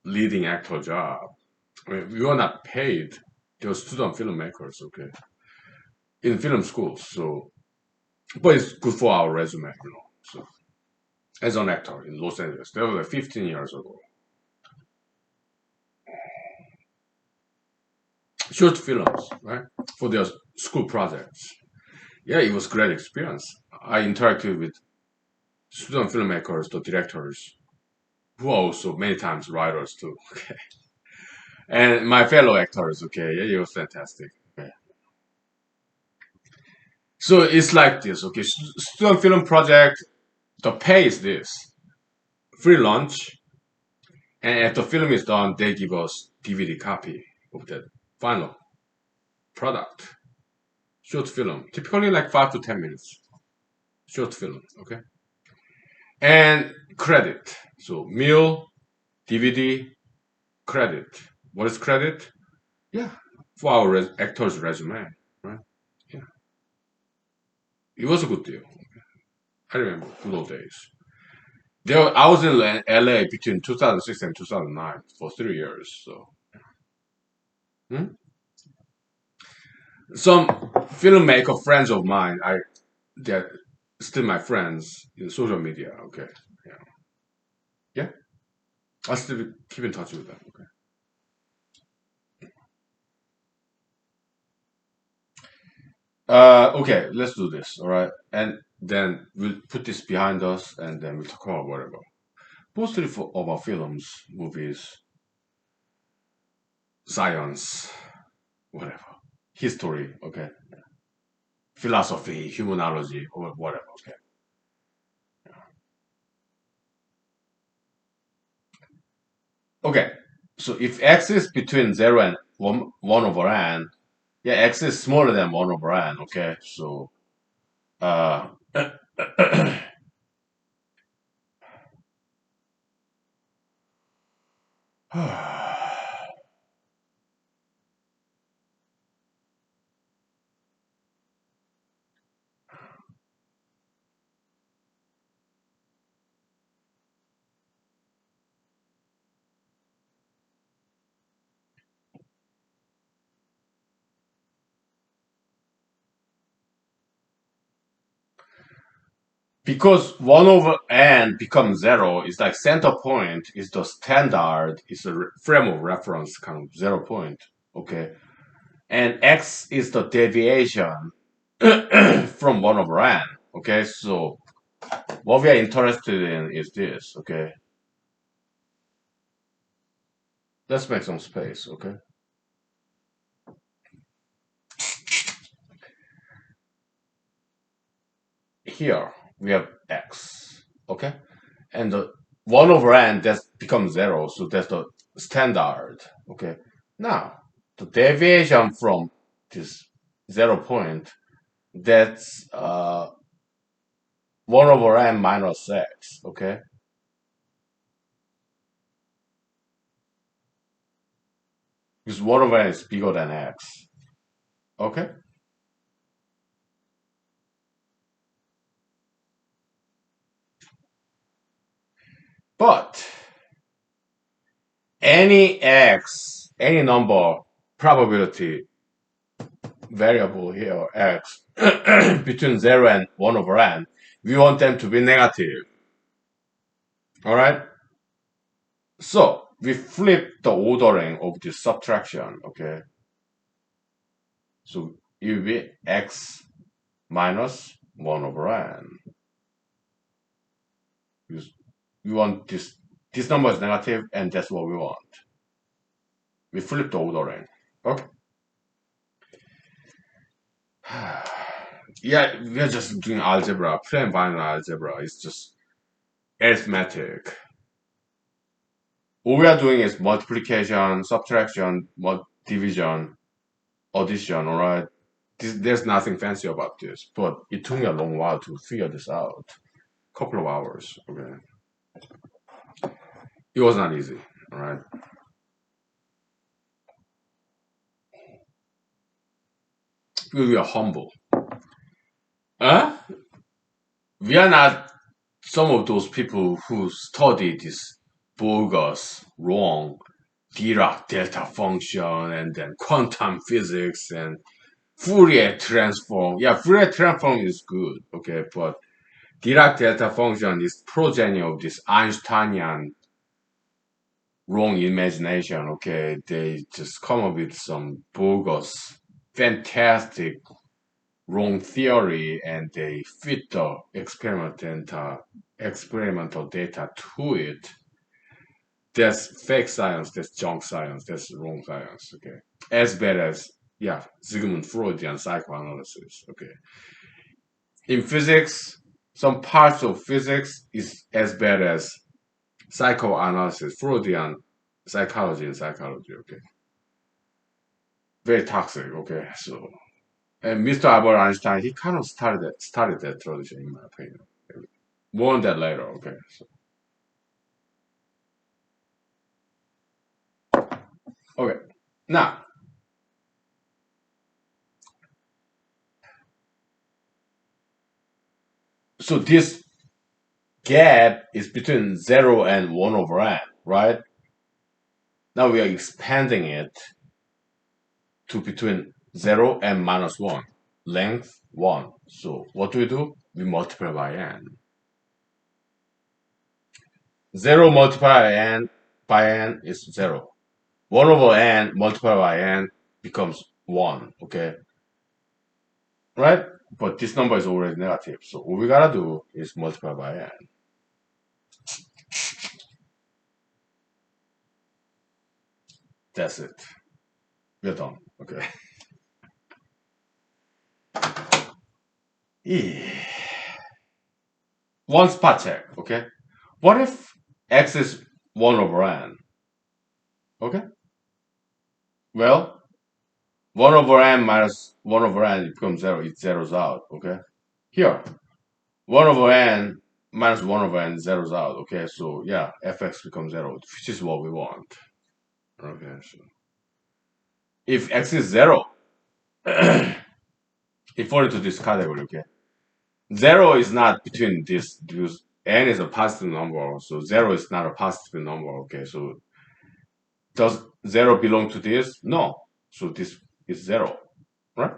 leading actor job. I mean, we were not paid. They were student filmmakers, okay, in film schools. So, but it's good for our resume. So, as an actor in Los Angeles, that was like 15 years ago. Short films, right, for their school projects. Yeah, it was great experience. I interacted with student filmmakers, the directors, who are also many times writers too. Okay, and my fellow actors. Okay, yeah, it was fantastic. Okay. So it's like this. Okay, student film project. The pay is this: free lunch, and if the film is done, they give us DVD copy of the final product. Short film, typically like 5 to 10 minutes. Short film, okay, and credit. So meal, DVD, credit. What is credit? Yeah, for our actor's resume, right? Yeah, it was a good deal. I remember good old days. I was in LA between 2006 and 2009 for 3 years. So, hmm? Some filmmaker friends of mine, they're still my friends in social media. Okay, yeah, yeah, I still keep in touch with them. Okay, okay, let's do this. All right, and then we'll put this behind us, and then we'll talk about whatever. Mostly for of our films, movies, science, whatever, history. Okay, philosophy, humanology, or whatever. Okay. Okay, so if x is between 0 and 1 over n, yeah, x is smaller than 1 over n, okay? So, uh, because 1 over n becomes 0, it's like center point is the standard, is a frame of reference kind of 0 point, okay? And x is the deviation from 1 over n, okay? So, what we are interested in is this, okay? Let's make some space, okay? Here we have x, okay, and the 1 over n that becomes 0, so that's the standard, okay. Now the deviation from this 0 point, that's 1 over n minus x, okay, because 1 over n is bigger than x, okay. But any number, probability variable here, x, between 0 and 1 over n, we want them to be negative. All right. So we flip the ordering of this subtraction. Okay. So it will be x minus 1 over n. Because we want this number is negative, and that's what we want. We flip the ordering. Okay. Yeah, we are just doing algebra, plain binary algebra. It's just arithmetic. All we are doing is multiplication, subtraction, division, addition, alright? There's nothing fancy about this, but it took me a long while to figure this out. Couple of hours, okay? It was not easy, alright? We are humble. Huh? We are not some of those people who study this bogus, wrong Dirac delta function and then quantum physics and Fourier transform. Yeah, Fourier transform is good, okay, but Dirac delta function is progeny of this Einsteinian wrong imagination, okay? They just come up with some bogus, fantastic wrong theory and they fit the experimental data to it. That's fake science, that's junk science, that's wrong science, okay? As bad as, yeah, Sigmund Freudian psychoanalysis, okay? In physics, some parts of physics is as bad as psychoanalysis, Freudian psychology and psychology, okay? Very toxic, okay? So, and Mr. Albert Einstein, he kind of started that tradition, in my opinion. More on that later, okay? So, okay. Now, so this gap is between 0 and 1 over n, right? Now we are expanding it to between 0 and minus 1. Length 1. So what do? We multiply by n. 0 multiplied by n is 0. 1 over n multiplied by n becomes 1, okay? Right? But this number is already negative. So what we gotta do is multiply by n. That's it. We're done. Okay. Yeah. One spot check, okay? What if x is 1 over n? Okay? Well, 1 over n minus 1 over n becomes 0. It zeroes out, okay? Here, 1 over n minus 1 over n zeroes out, okay? So, yeah, fx becomes 0, which is what we want. Okay, so if x is 0, it falls into this category, okay? 0 is not between this, because n is a positive number, so 0 is not a positive number, okay? So does 0 belong to this? No. So this is 0, right?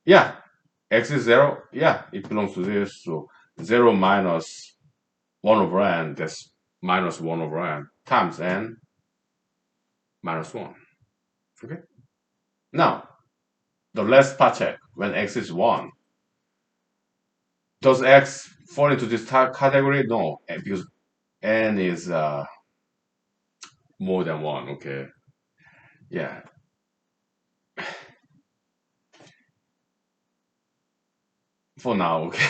Yeah. X is 0. Yeah, it belongs to this. So 0 minus 1 over n, that's minus 1 over n, times n minus 1. Okay? Now, the last part check, when x is 1, does x fall into this category? No, because n is more than 1, okay? Yeah, for now, okay?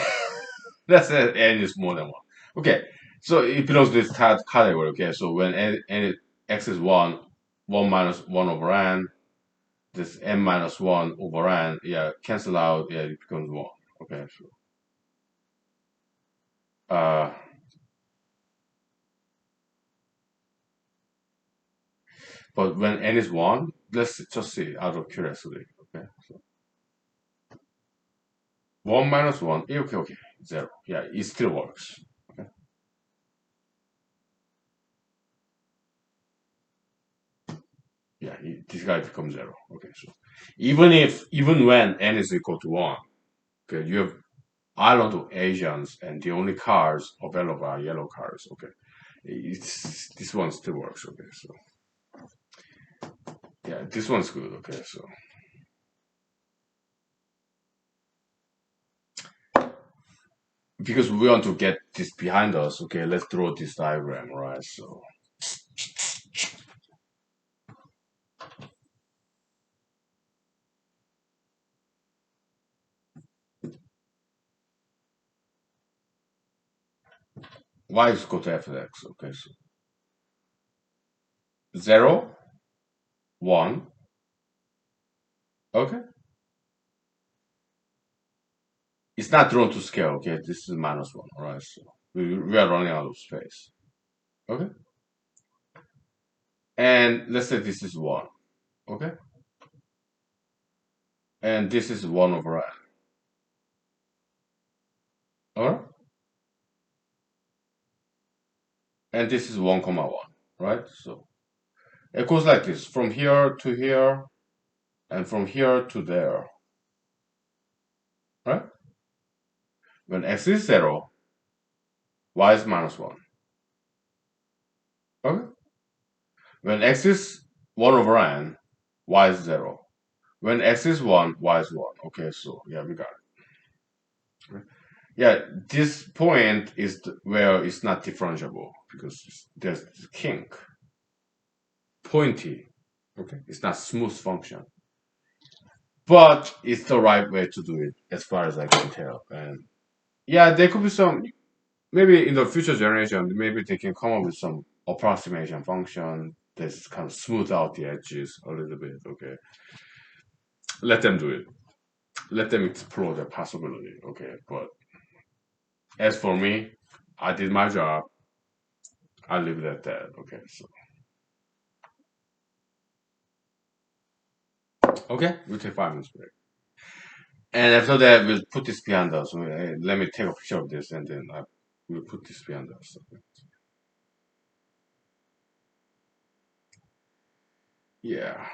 That's it, n is more than 1. Okay, so it belongs to this category, okay? So when x is 1, 1 minus 1 over n, this n minus 1 over n, yeah, cancel out, yeah, it becomes 1. Okay, so, uh, but when n is 1, let's just see out of curiosity, okay? So 1 minus 1, okay, okay, 0. Yeah, it still works. Okay, yeah, this guy becomes 0. Okay, so even when n is equal to 1, okay, you have island of Asians and the only cars available are yellow cars, okay? This one still works, okay? So yeah, this one's good, okay? So because we want to get this behind us, okay, let's draw this diagram, right? So y is equal to f of x. Okay, so 0, 1. Okay, it's not drawn to scale. Okay, this is -1. All right, so we are running out of space. Okay, and let's say this is 1. Okay, and this is 1 over n. All right, and this is 1 comma 1. Right, so it goes like this from here to here and from here to there. Right, when x is 0, y is -1. Okay, when x is 1 over n, y is 0. When x is 1, y is 1. Okay, so yeah, we got it. Yeah, this point is where it's not differentiable because there's this kink, pointy. Okay, it's not smooth function, but it's the right way to do it as far as I can tell. And yeah, there could be some maybe in the future generation, maybe they can come up with some approximation function that's kind of smooth out the edges a little bit. Okay, let them do it. Let them explore the possibility. Okay, but as for me, I did my job. I leave it at that. Okay, so okay, we'll take 5 minutes break. And after that, we'll put this behind us. Let me take a picture of this and then we'll put this behind us. Yeah.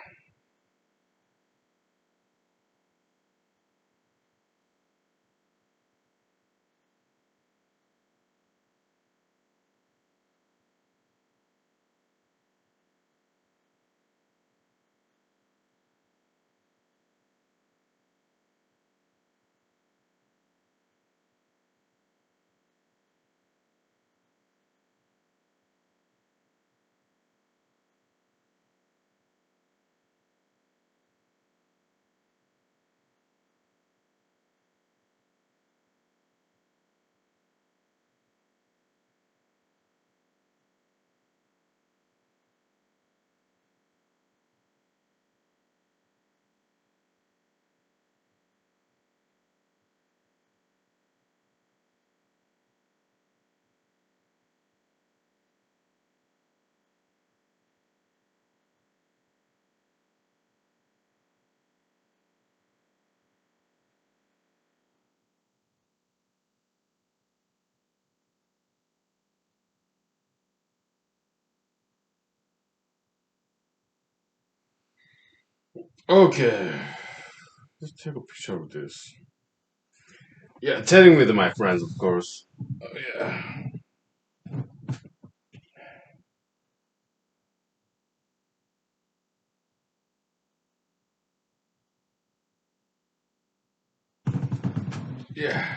Okay. Let's take a picture of this. Yeah, chatting with my friends, of course. Yeah. Yeah.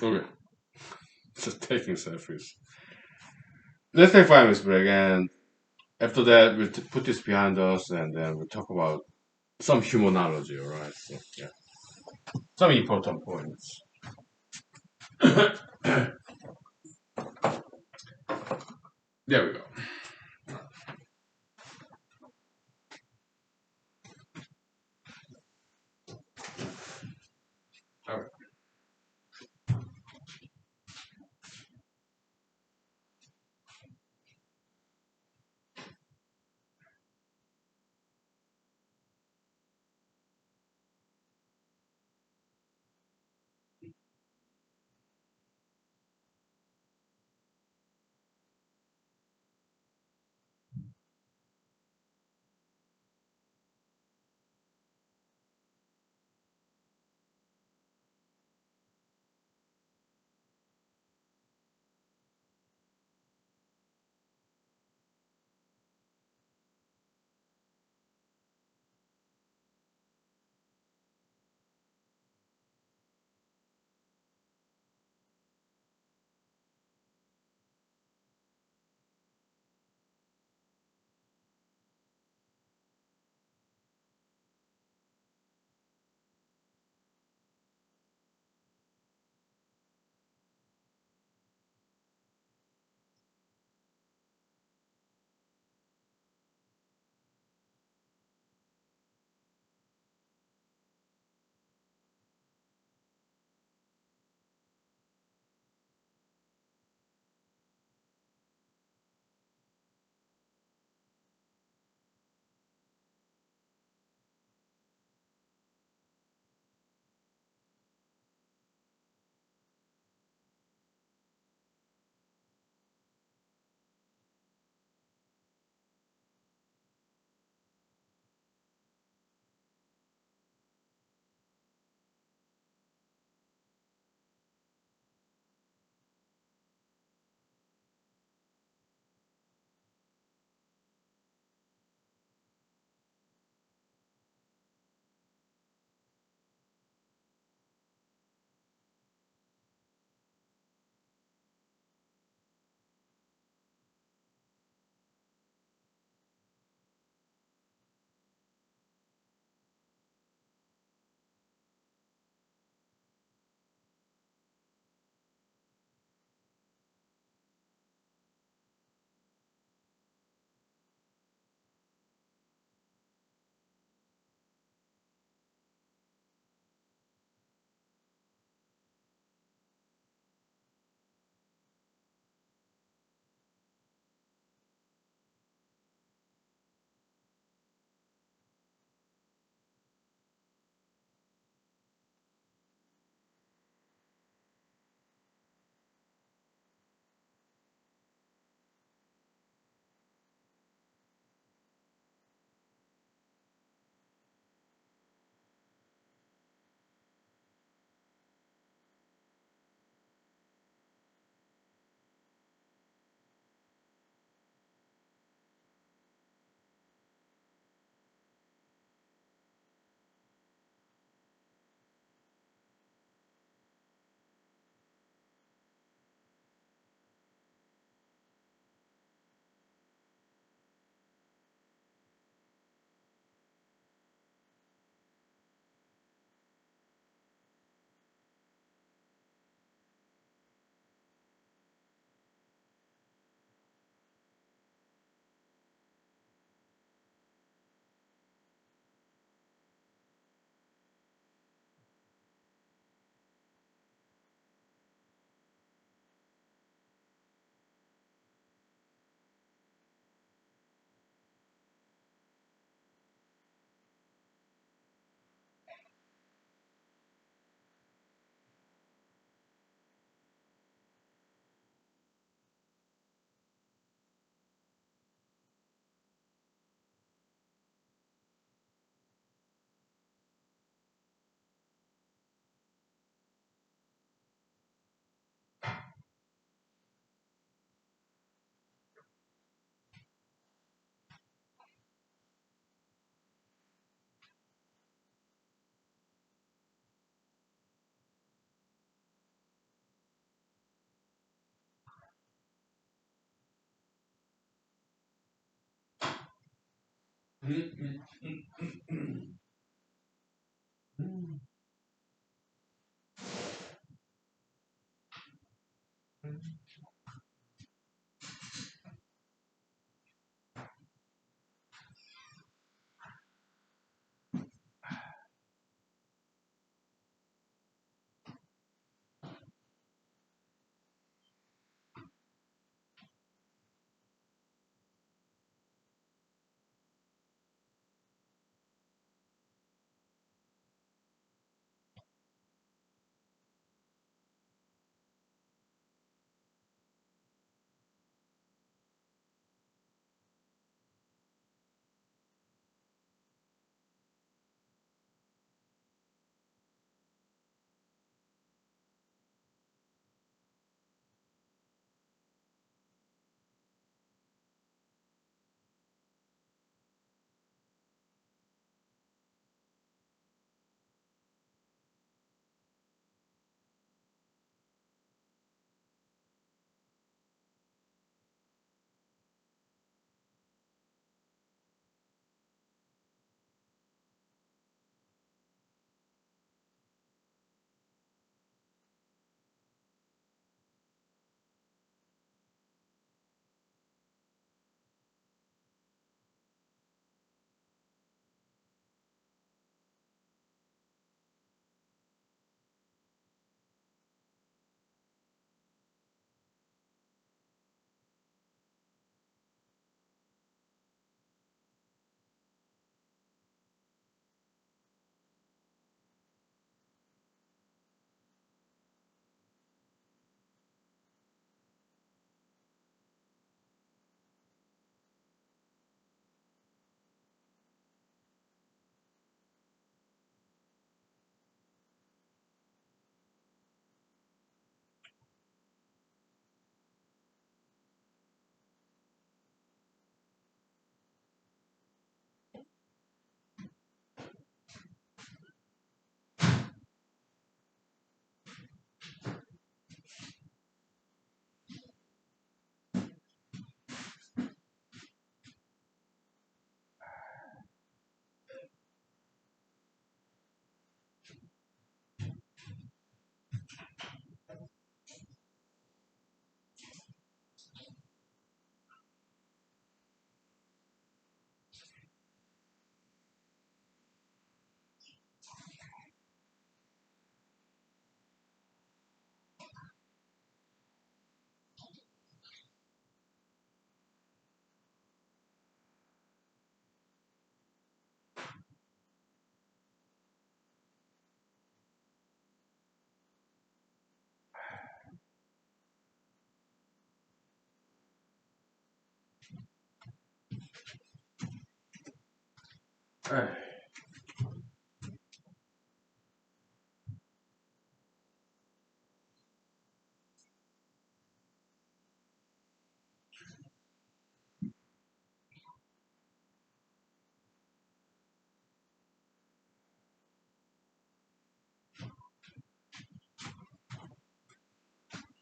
Okay. Just taking selfies. Let's take 5 minutes break, and after that, we'll put this behind us, and then we'll talk about some humanology. All right. So yeah, some important points. There we go. All right.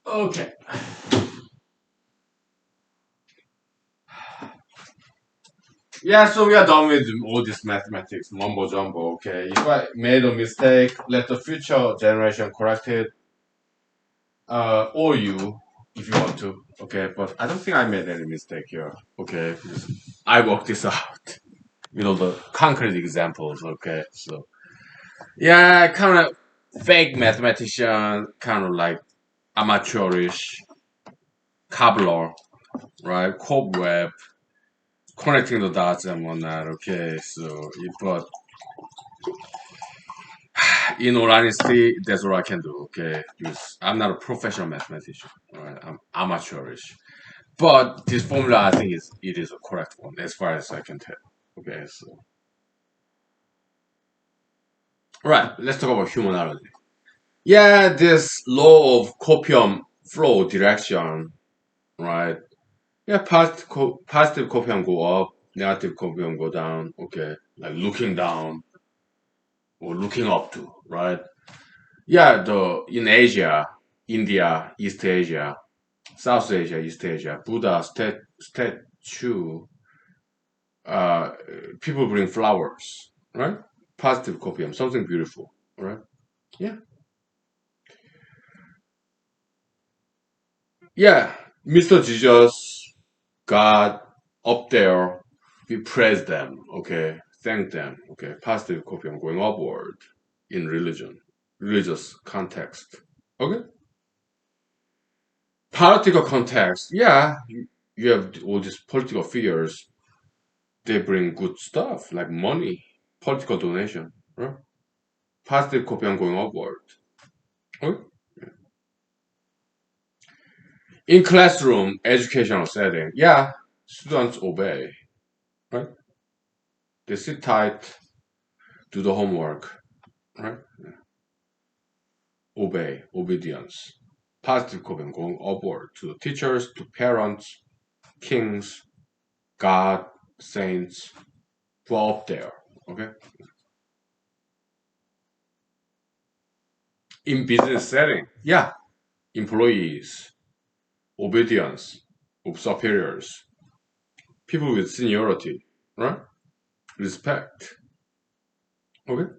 Okay. Yeah, so we are done with all this mathematics, mumbo jumbo. Okay, if I made a mistake, let the future generation correct it, or you, if you want to. Okay, but I don't think I made any mistake here. Okay, because I worked this out. The concrete examples. Okay, so yeah, kind of fake mathematician, kind of like amateurish, cobbler, right? Cobweb, connecting the dots and whatnot. Okay, so but in all honesty, that's what I can do. Okay, because I'm not a professional mathematician. Right? I'm amateurish. But this formula, I think, is a correct one as far as I can tell. Okay, so right, let's talk about humanology. Yeah, this law of copium flow direction, right? Yeah, positive copium go up, negative copium go down. Okay, like looking down or looking up to, right? Yeah, the in Asia, India, East Asia, South Asia, East Asia, Buddha statue uh, people bring flowers, right? Positive copium, something beautiful, right? Yeah, yeah. Mr. Jesus, God, up there, we praise them, okay? Thank them, okay? Positive copium going upward in religious context, okay? Political context, yeah. You have all these political figures. They bring good stuff like money, political donation, right? Positive copium going upward. Okay? In classroom, educational setting, yeah, students obey, right? They sit tight, do the homework, right? Obey, obedience. Positive coping going upward to the teachers, to parents, kings, God, saints, who are up there, okay? In business setting, yeah, employees, obedience of superiors, people with seniority, right? Respect, okay?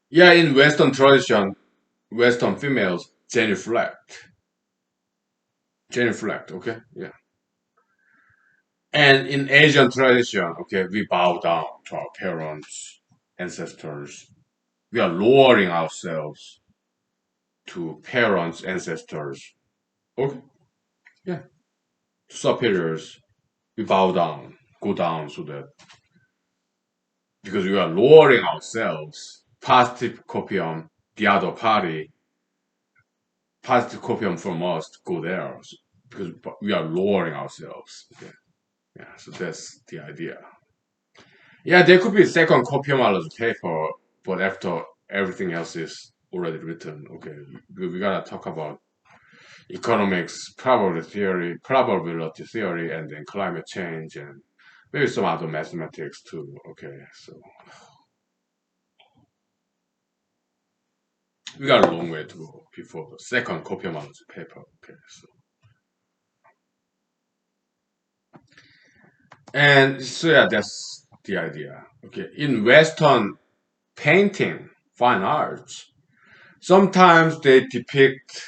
Yeah, in Western tradition, Western females genuflect, okay? Yeah. And in Asian tradition, okay, we bow down to our parents, ancestors. We are lowering ourselves to parents, ancestors. Okay, yeah. To superiors, we bow down, go down so that because we are lowering ourselves, positive copium, the other party, positive copium from us to go there because we are lowering ourselves. Okay. Yeah, so that's the idea. Yeah, there could be a second copium paper, but after everything else is already written, okay, we gotta talk about economics, probability theory, and then climate change, and maybe some other mathematics too. Okay, so we got a long way to go before the second copium paper. Okay, so and so yeah, that's the idea. Okay, in Western painting, fine arts, sometimes they depict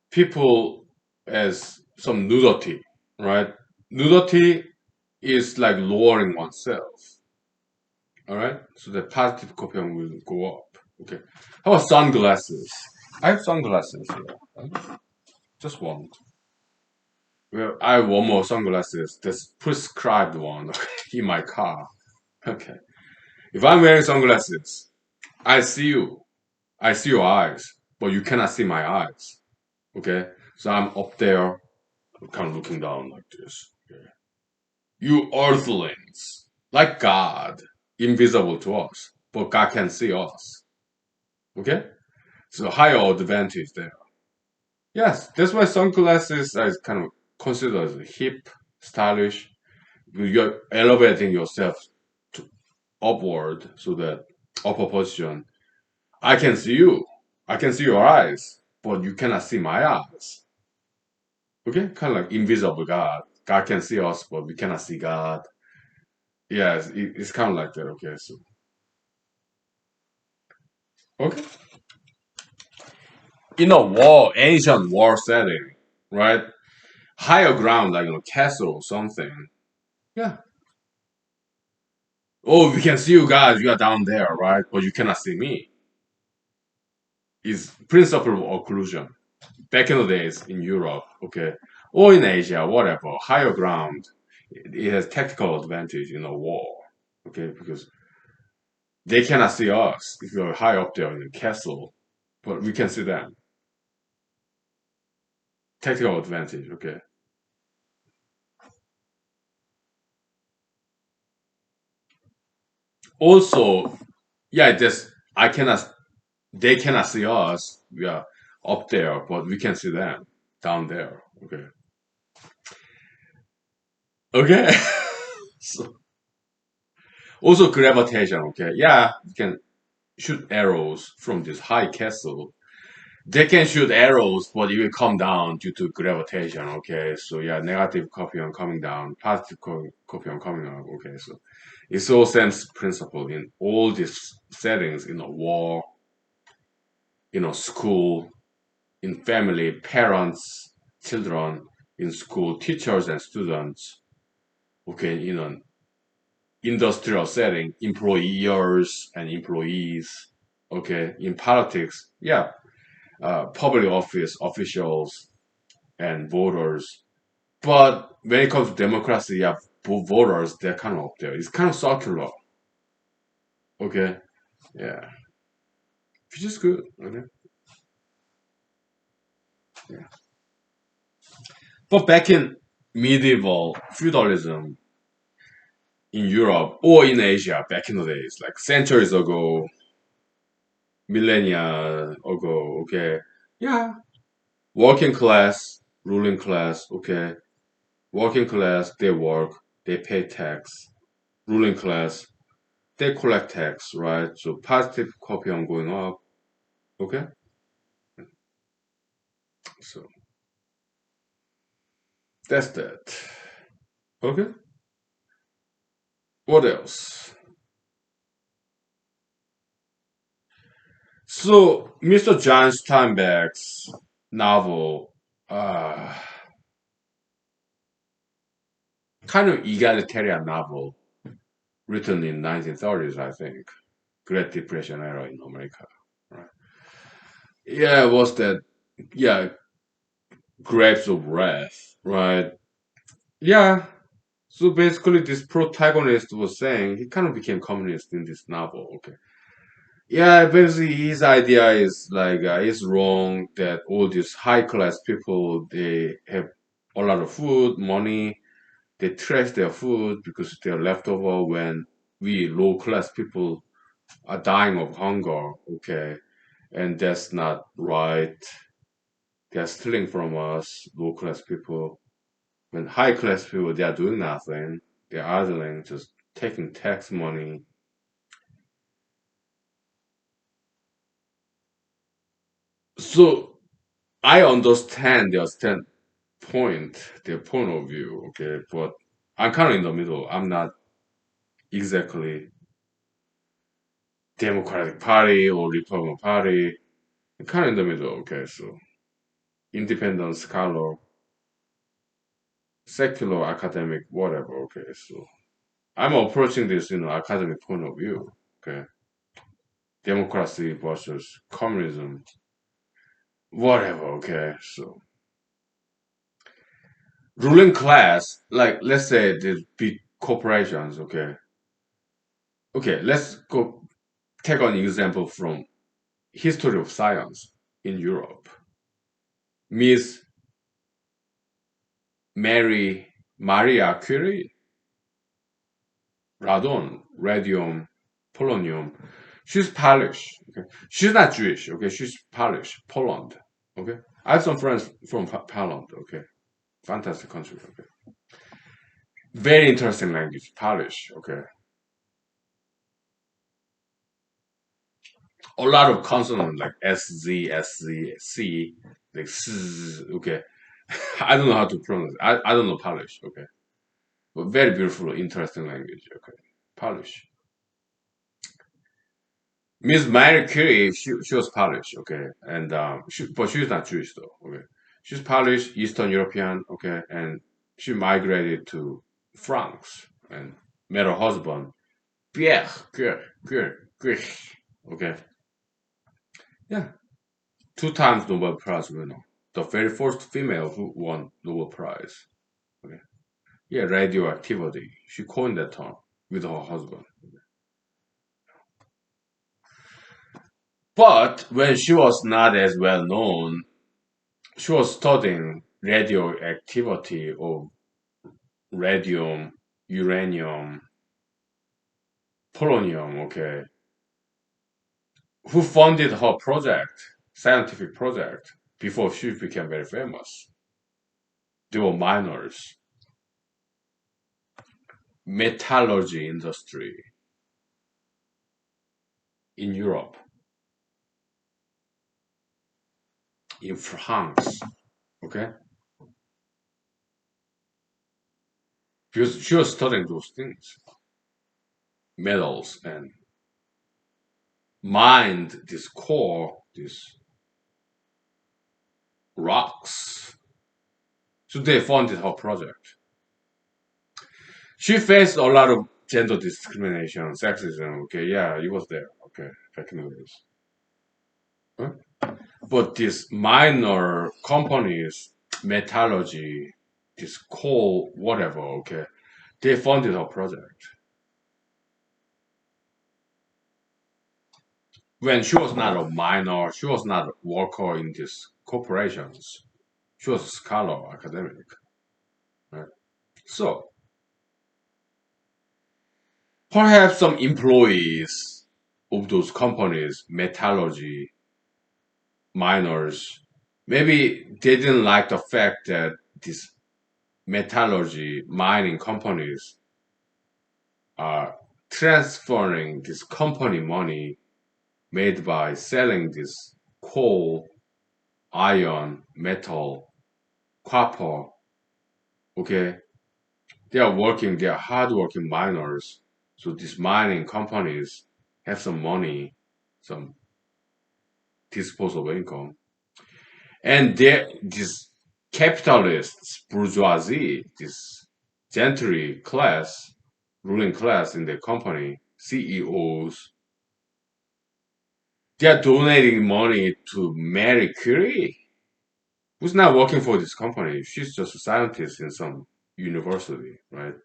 people as some nudity, right? Nudity is like lowering oneself, all right? So the positive copium will go up. Okay. How about sunglasses? I have sunglasses here. Right? Just one. Well, I have one more sunglasses. This prescribed one in my car. Okay. If I'm wearing sunglasses, I see you. I see your eyes, but you cannot see my eyes. Okay. So I'm up there, kind of looking down like this. Okay. You earthlings, like God, invisible to us, but God can see us. Okay? So higher advantage there. Yes, that's why sunglasses are kind of considered as hip, stylish. You're elevating yourself to upward so that upper position. I can see you. I can see your eyes, but you cannot see my eyes. Okay? Kind of like invisible God. God can see us, but we cannot see God. Yes, it's kind of like that. Okay, so okay. In a war, ancient war setting, right? Higher ground, like castle or something. Yeah. Oh, we can see you guys. You are down there, right? But you cannot see me. Is principle of occlusion. Back in the days in Europe, okay, or in Asia, whatever, higher ground, it has tactical advantage in a war, okay, because they cannot see us if you're high up there in the castle, but we can see them. Tactical advantage, okay. Also, yeah, this I cannot. They cannot see us. We are up there, but we can see them down there. Okay. Okay. So, also gravitation. Okay. Yeah, you can shoot arrows from this high castle. They can shoot arrows, but it will come down due to gravitation. Okay, so yeah, negative copion coming down, positive copion coming up. Okay, so it's all same principle in all these settings. War, school, in family, parents, children, in school, teachers and students. Okay, industrial setting, employers and employees. Okay, in politics, yeah, public office officials and voters. But when it comes to democracy, yeah, voters, they're kind of up there. It's kind of circular. Okay, yeah, which is good. Okay, yeah. But back in medieval feudalism in Europe or in Asia, back in the days, like centuries ago, millennia ago, okay, yeah, working class, ruling class, okay, working class, they work, they pay tax, ruling class, they collect tax, right? So positive copy on going up. Okay. So that's that. Okay. What else? So Mr. John Steinbeck's novel, uh, kind of egalitarian novel written in 1930s, I think. Great Depression era in America. Right. Yeah, it was that. Yeah, grapes of wrath. Right. Yeah. So basically, this protagonist was saying he kind of became communist in this novel. Okay. Yeah, basically his idea is like it's wrong that all these high class people they have a lot of food, money, they trash their food because they're leftover when we low class people are dying of hunger, okay? And that's not right. They're stealing from us, low class people. When high class people they are doing nothing, they're idling, just taking tax money. So I understand their point of view, okay, but I'm kind of in the middle. I'm not exactly Democratic Party or Republican Party. I'm kind of in the middle, okay, so independent scholar, secular academic, whatever, okay, so I'm approaching this, academic point of view, okay, democracy versus communism, whatever, okay, so ruling class, like let's say the big corporations, okay, let's go take an example from history of science in Europe. Miss Mary Maria Curie, radon, radium, polonium. She's Polish. Okay, she's not Jewish. Okay, she's Polish, Poland. Okay, I have some friends from Poland. Okay, fantastic country. Okay, very interesting language, Polish. Okay, a lot of consonants like S Z S Z C, like S. Okay, I don't know how to pronounce. I don't know Polish. Okay, but very beautiful, interesting language. Okay, Polish. Miss Mary Curie, she was Polish, okay, and but she's not Jewish though, okay. She's Polish, Eastern European, okay, and she migrated to France and met her husband Pierre Curie, okay, yeah, two times Nobel Prize winner, the very first female who won Nobel Prize, okay, yeah, radioactivity. She coined that term with her husband. But when she was not as well known, she was studying radioactivity of radium, uranium, polonium, okay. Who funded her project, scientific project, before she became very famous? They were miners, metallurgy industry in Europe. in France. Okay, because she was studying those things, metals, and mined this core, these rocks. So they funded her project. She faced a lot of gender discrimination, sexism. Okay, yeah, it was there. Okay, back in the days. Huh? But these minor companies, metallurgy, this coal, whatever. Okay, they funded her project when she was not a minor. She was not a worker in these corporations. She was a scholar, academic. Right? So perhaps some employees of those companies, metallurgy, miners, maybe they didn't like the fact that these metallurgy mining companies are transferring this company money made by selling this coal, iron, metal, copper. Okay, they are hardworking miners. So these mining companies have some money, some disposable income, and this capitalists, bourgeoisie, this gentry class, ruling class in the company, CEOs, they are donating money to Marie Curie, who's not working for this company. She's just a scientist in some university, right?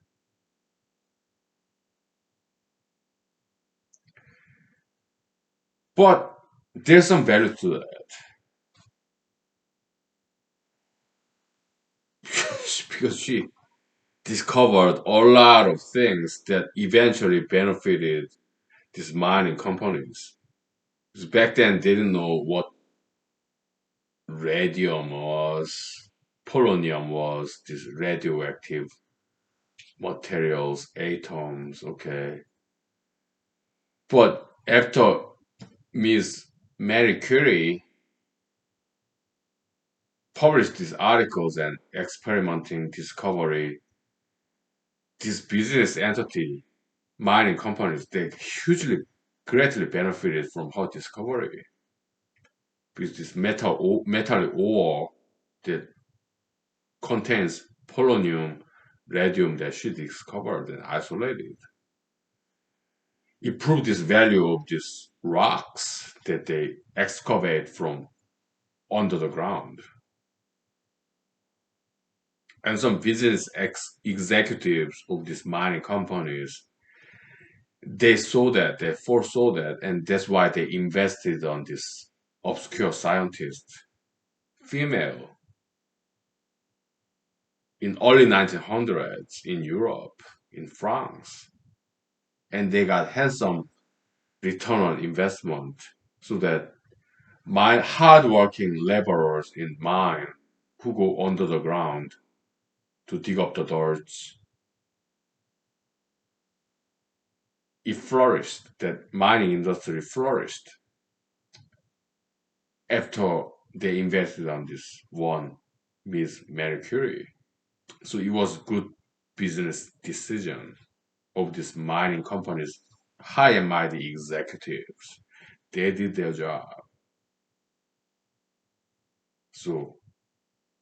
But there's some value to that because she discovered a lot of things that eventually benefited these mining companies. Because back then they didn't know what radium was, polonium was, these radioactive materials, atoms, okay. But after Miss Marie Curie published these articles and experimenting discovery, this business entity, mining companies, they hugely, greatly benefited from her discovery. Because this metal ore that contains polonium, radium that she discovered and isolated. It proved this value of these rocks that they excavate from under the ground. And some business executives of these mining companies, they saw that, they foresaw that, and that's why they invested on this obscure scientist, female, in early 1900s in Europe, in France, and they got handsome return on investment so that my hardworking laborers in mine who go under the ground to dig up the dirt, it flourished. That mining industry flourished after they invested on this one Miss Marie Curie. So it was good business decision of these mining companies, high and mighty executives. They did their job. So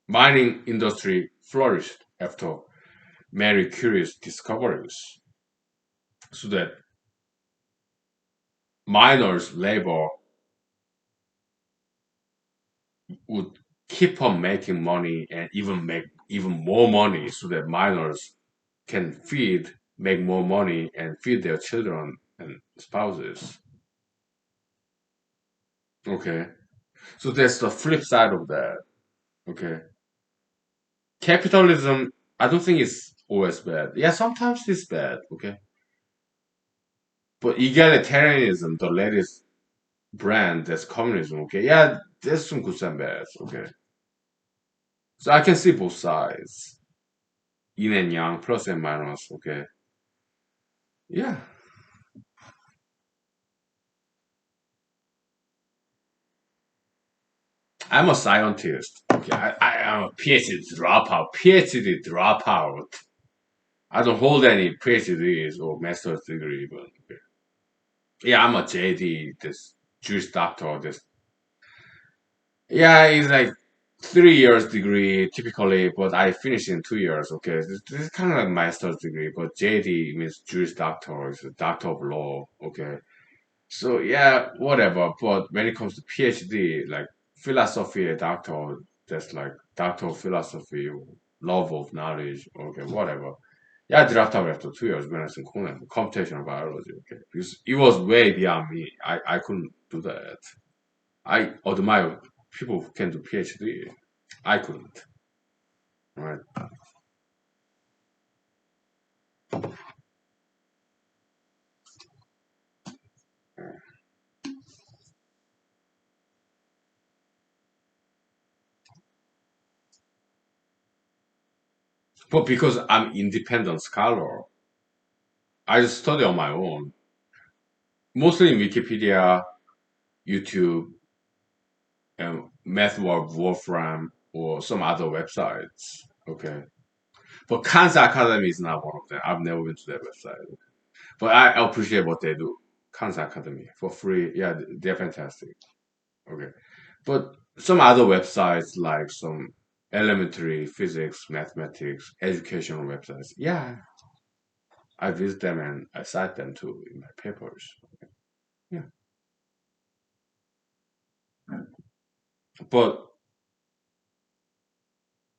mining industry flourished after Marie Curie's discoveries, so that miners' labor would keep on making money and even make even more money, so that miners can make more money, and feed their children and spouses. Okay, so that's the flip side of that. Okay, capitalism, I don't think it's always bad. Yeah, sometimes it's bad. Okay, but egalitarianism, the latest brand, that's communism. Okay, yeah, there's some good and bad. Okay, so I can see both sides, yin and yang, plus and minus. Okay, yeah. I'm a scientist. Okay, I'm a PhD dropout. PhD dropout. I don't hold any PhDs or master's degree, but okay. Yeah, I'm a JD, this Jewish doctor. This yeah, it's like 3 years degree typically, but I finished in 2 years. Okay, this is kind of like master's degree, but JD means Jewish doctor. It's a doctor of law. Okay, so yeah, whatever. But when it comes to PhD, like philosophy doctor, that's like doctor of philosophy, love of knowledge. Okay, whatever. Yeah, I dropped out after 2 years when I was in Korea, computational biology. Okay, because it was way beyond me. I couldn't do that. I admire people who can do PhD. I couldn't. Right. But because I'm independent scholar, I just study on my own, mostly in Wikipedia, YouTube, and MathWorld, Wolfram, or some other websites. Okay. But Khan's Academy is not one of them. I've never been to that website. But I appreciate what they do. Khan's Academy for free. Yeah, they're fantastic. Okay. But some other websites, like some elementary physics, mathematics, educational websites, yeah, I visit them and I cite them too in my papers. Yeah. But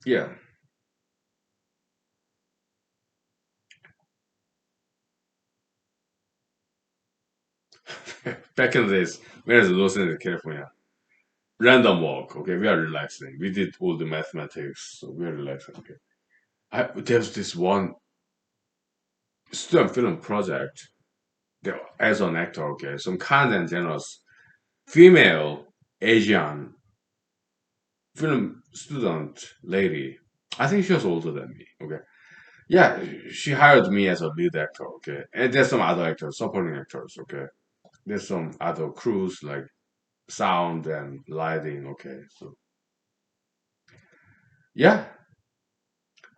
yeah, back in the days, when I was in Los Angeles, California, random walk. Okay, we are relaxing. We did all the mathematics, so we are relaxing. Okay. There's this one student film project there as an actor. Okay, some kind and generous female Asian film student lady. I think she was older than me. Okay. Yeah, she hired me as a lead actor. Okay. And there's some other actors, supporting actors. Okay. There's some other crews like sound and lighting. Okay. So, yeah,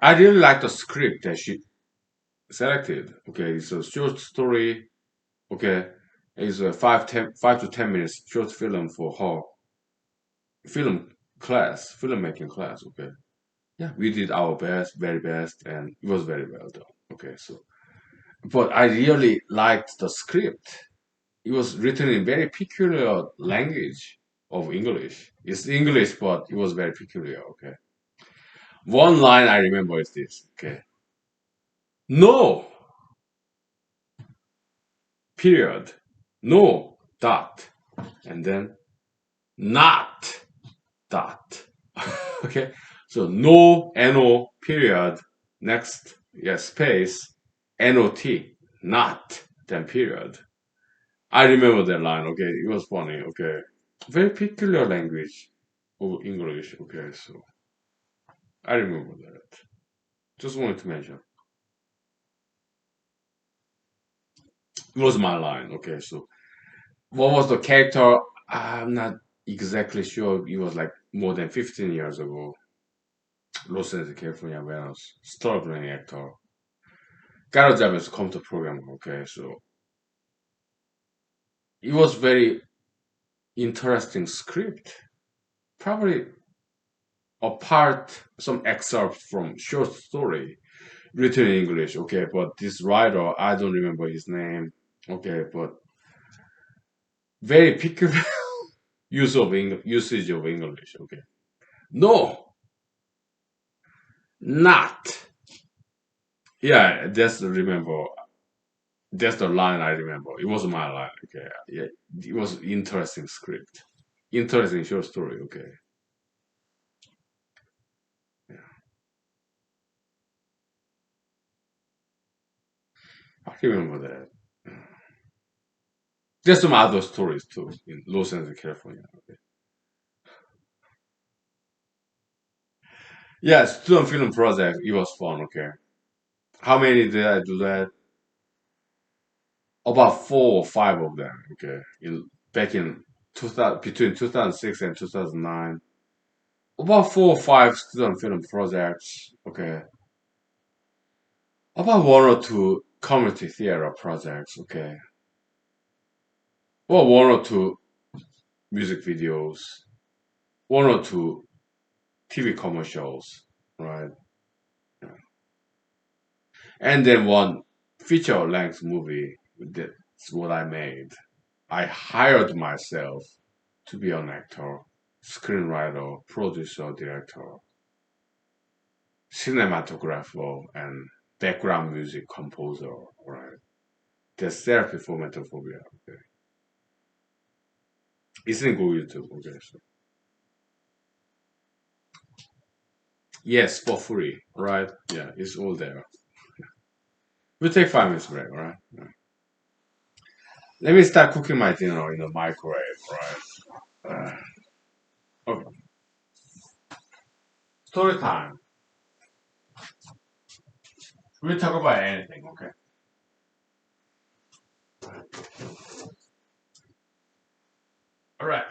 I really like the script that she selected. Okay. It's a short story. Okay. It's a 5 to 10 minutes short film for her film class, filmmaking class. Okay. Yeah, we did our best, very best, and it was very well done. Okay, so but I really liked the script. It was written in very peculiar language of English. It's English, but it was very peculiar. Okay, one line I remember is this. Okay, no period, no dot, and then not dot. Okay, so no no period next yes space not not then period. I remember that line. Okay, it was funny. Okay, very peculiar language of English. Okay, so I remember that. Just wanted to mention it was my line. Okay, so what was the character? I'm not exactly sure. It was like more than 15 years ago. Los Angeles, California, when I was struggling actor. Got a job as a computer programmer. Okay, so it was very interesting script. Probably a part, some excerpt from short story written in English. Okay, but this writer, I don't remember his name. Okay, but very peculiar usage of English. Okay, no, not. Yeah, that's remember. That's the line I remember. It was my line. Okay, yeah, it was interesting script, interesting short story. Okay, yeah, I remember that. There's some other stories too in Los Angeles, California. Okay. Yeah, student film project. It was fun. Okay, how many did I do that? About 4 or 5 of them. Okay, back in 2000, between 2006 and 2009. about 4 or 5 student film projects. Okay, about 1 or 2 community theater projects. Okay, well, 1 or 2 music videos, 1 or 2 TV commercials, right? And then one feature length movie. That's what I made. I hired myself to be an actor, screenwriter, producer, director, cinematographer, and background music composer, right? That's therapy for mental phobia. Okay. It's in Google YouTube. Okay. So. Yes, for free, right? Yeah, it's all there. We'll take 5 minutes break, right? Yeah. Let me start cooking my dinner in the microwave, right? Okay. Story time. We'll talk about anything, okay? All right.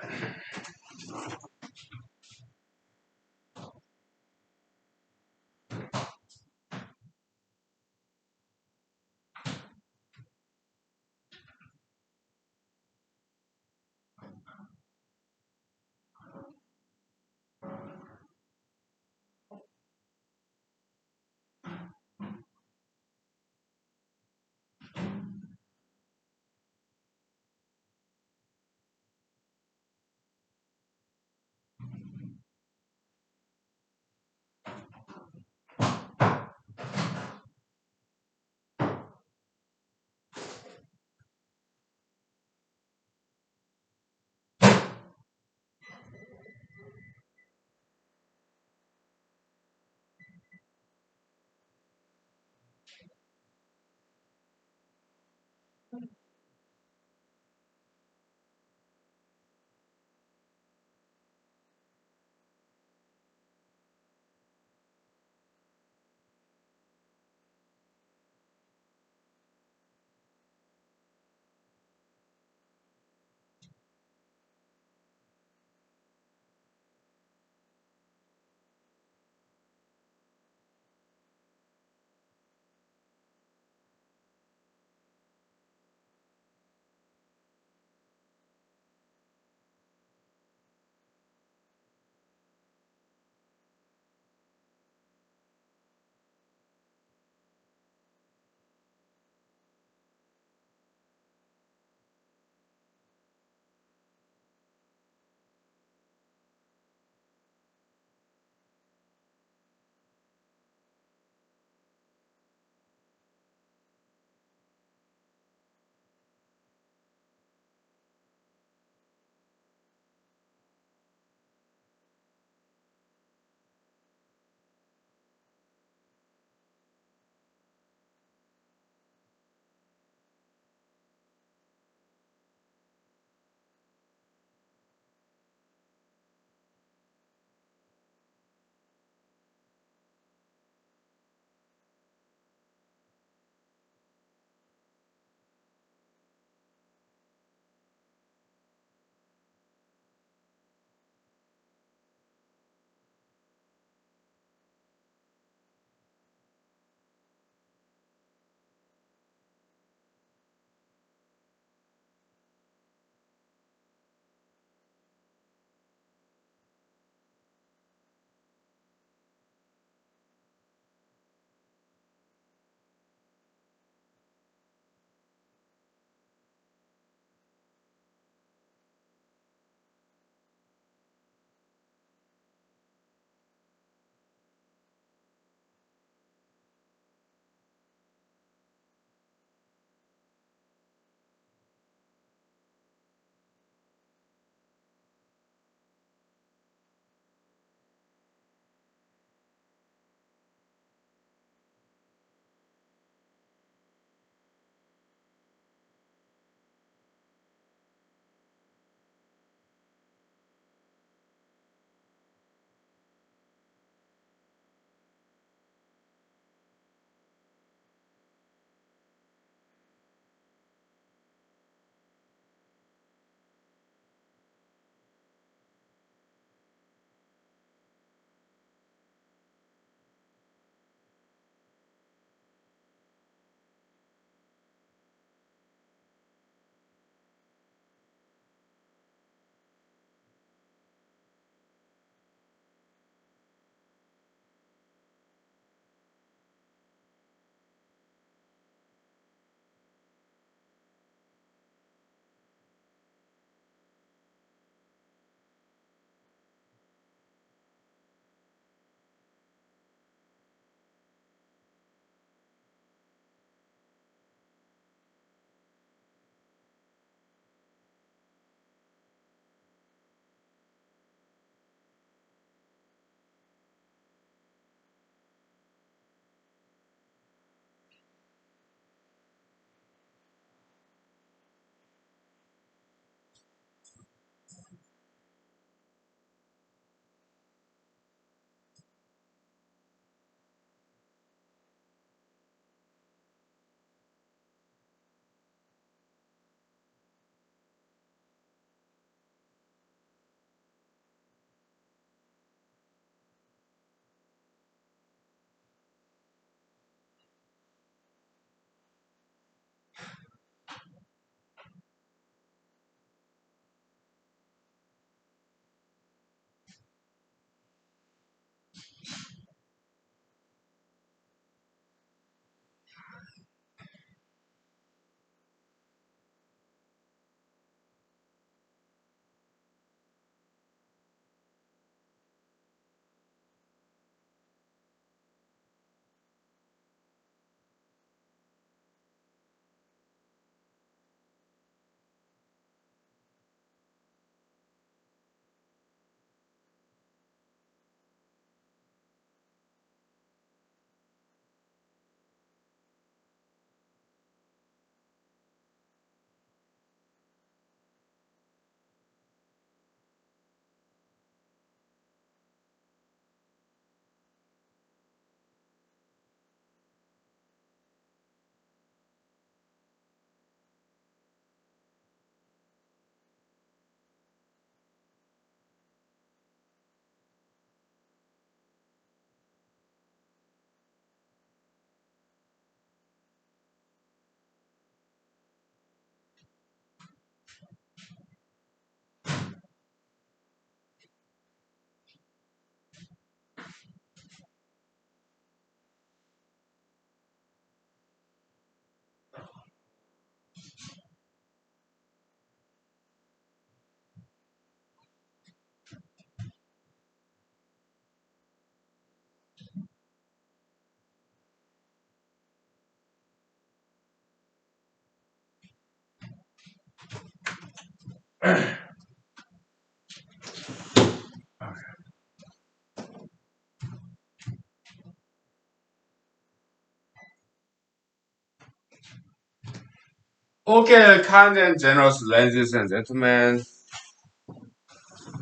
Okay, kind and generous ladies and gentlemen.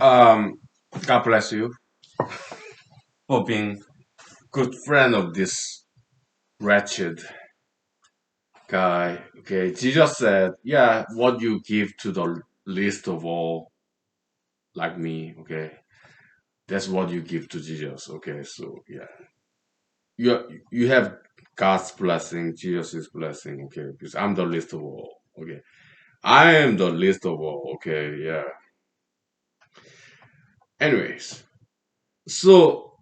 Um, God bless you for being good friend of this wretched guy. Okay, Jesus said, "Yeah, what you give to the least of all, like me. Okay, that's what you give to Jesus." Okay, so yeah, you have God's blessing, Jesus' blessing. Okay, because I'm the least of all. Okay, I am the least of all. Okay, yeah. Anyways, so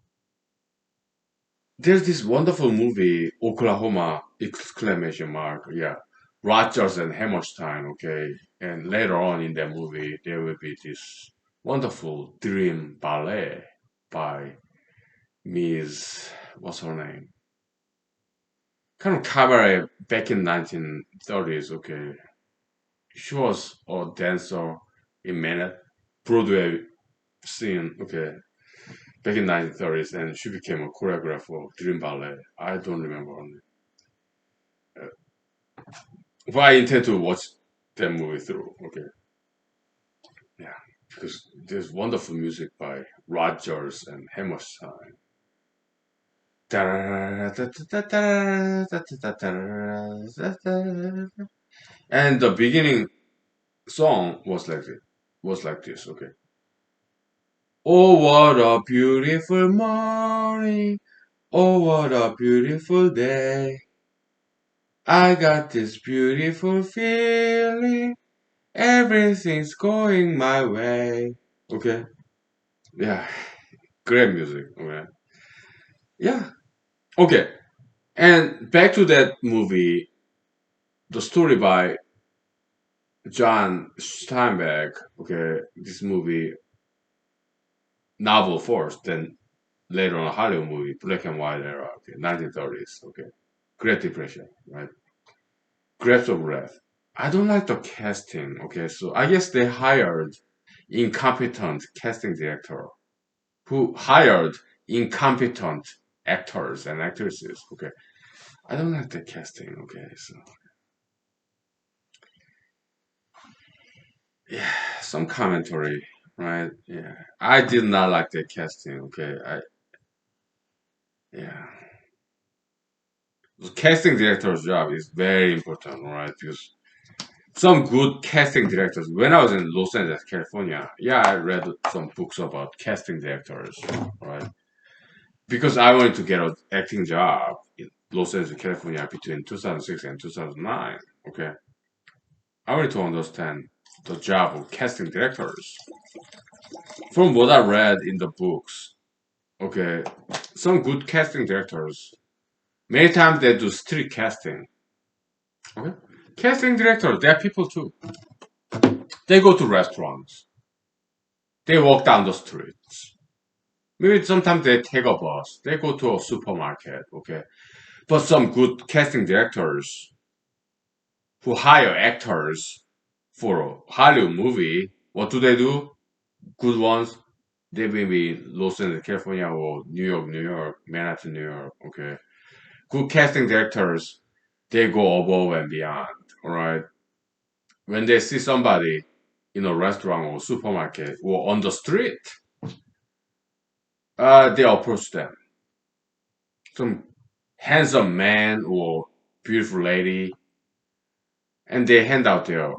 there's this wonderful movie, Oklahoma! Exclamation mark. Yeah, Rogers and Hammerstein. Okay, and later on in that movie, there will be this wonderful dream ballet by Miss, what's her name? Kind of cabaret back in 1930s. Okay, she was a dancer in Manhattan Broadway scene. Okay, back in 1930s, and she became a choreographer of dream ballet. I don't remember her name. But I intend to watch that movie through. Okay, yeah, because there's wonderful music by Rogers and Hammerstein. And the beginning song was like this. Okay. Oh, what a beautiful morning! Oh, what a beautiful day! I got this beautiful feeling. Everything's going my way. Okay. Yeah. Great music. Okay. Yeah. Okay. And back to that movie, the story by John Steinbeck. Okay. This movie, novel first, then later on a Hollywood movie, black and white era. Okay. 1930s. Okay. Great Depression. Right. Grapes of Wrath. I don't like the casting. Okay. So I guess they hired incompetent casting director who hired incompetent actors and actresses. Okay, I don't like the casting. Okay, so yeah, some commentary, right? Yeah, I did not like the casting. Okay, I yeah, the casting director's job is very important, right? Because some good casting directors. When I was in Los Angeles, California, yeah, I read some books about casting directors, right? Because I wanted to get an acting job in Los Angeles, California between 2006 and 2009. Okay. I wanted to understand the job of casting directors. From what I read in the books, okay, some good casting directors, many times they do street casting. Okay. Casting directors, they're people too. They go to restaurants. They walk down the streets. Maybe sometimes they take a bus. They go to a supermarket. Okay. But some good casting directors who hire actors for a Hollywood movie, what do? Good ones, they may be Los Angeles, California, or New York, Manhattan, New York. Okay, good casting directors, they go above and beyond. All right, when they see somebody in a restaurant or supermarket or on the street, they approach them. Some handsome man or beautiful lady, and they hand out their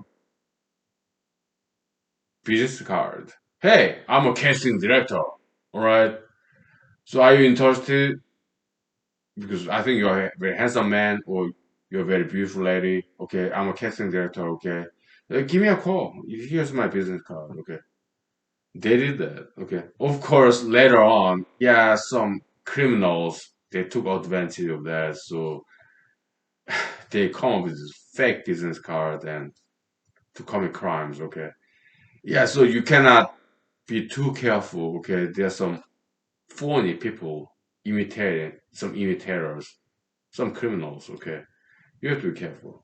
business card. Hey, I'm a casting director. All right. So are you interested? Because I think you're a very handsome man or you're a very beautiful lady. Okay, I'm a casting director. Okay, give me a call. Here's my business card. Okay, they did that. Okay, of course later on, yeah, some criminals they took advantage of that, so they come up with this fake business card and to commit crimes. Okay, yeah, so you cannot be too careful. Okay, there's some phony people imitating some imitators, some criminals. Okay, you have to be careful.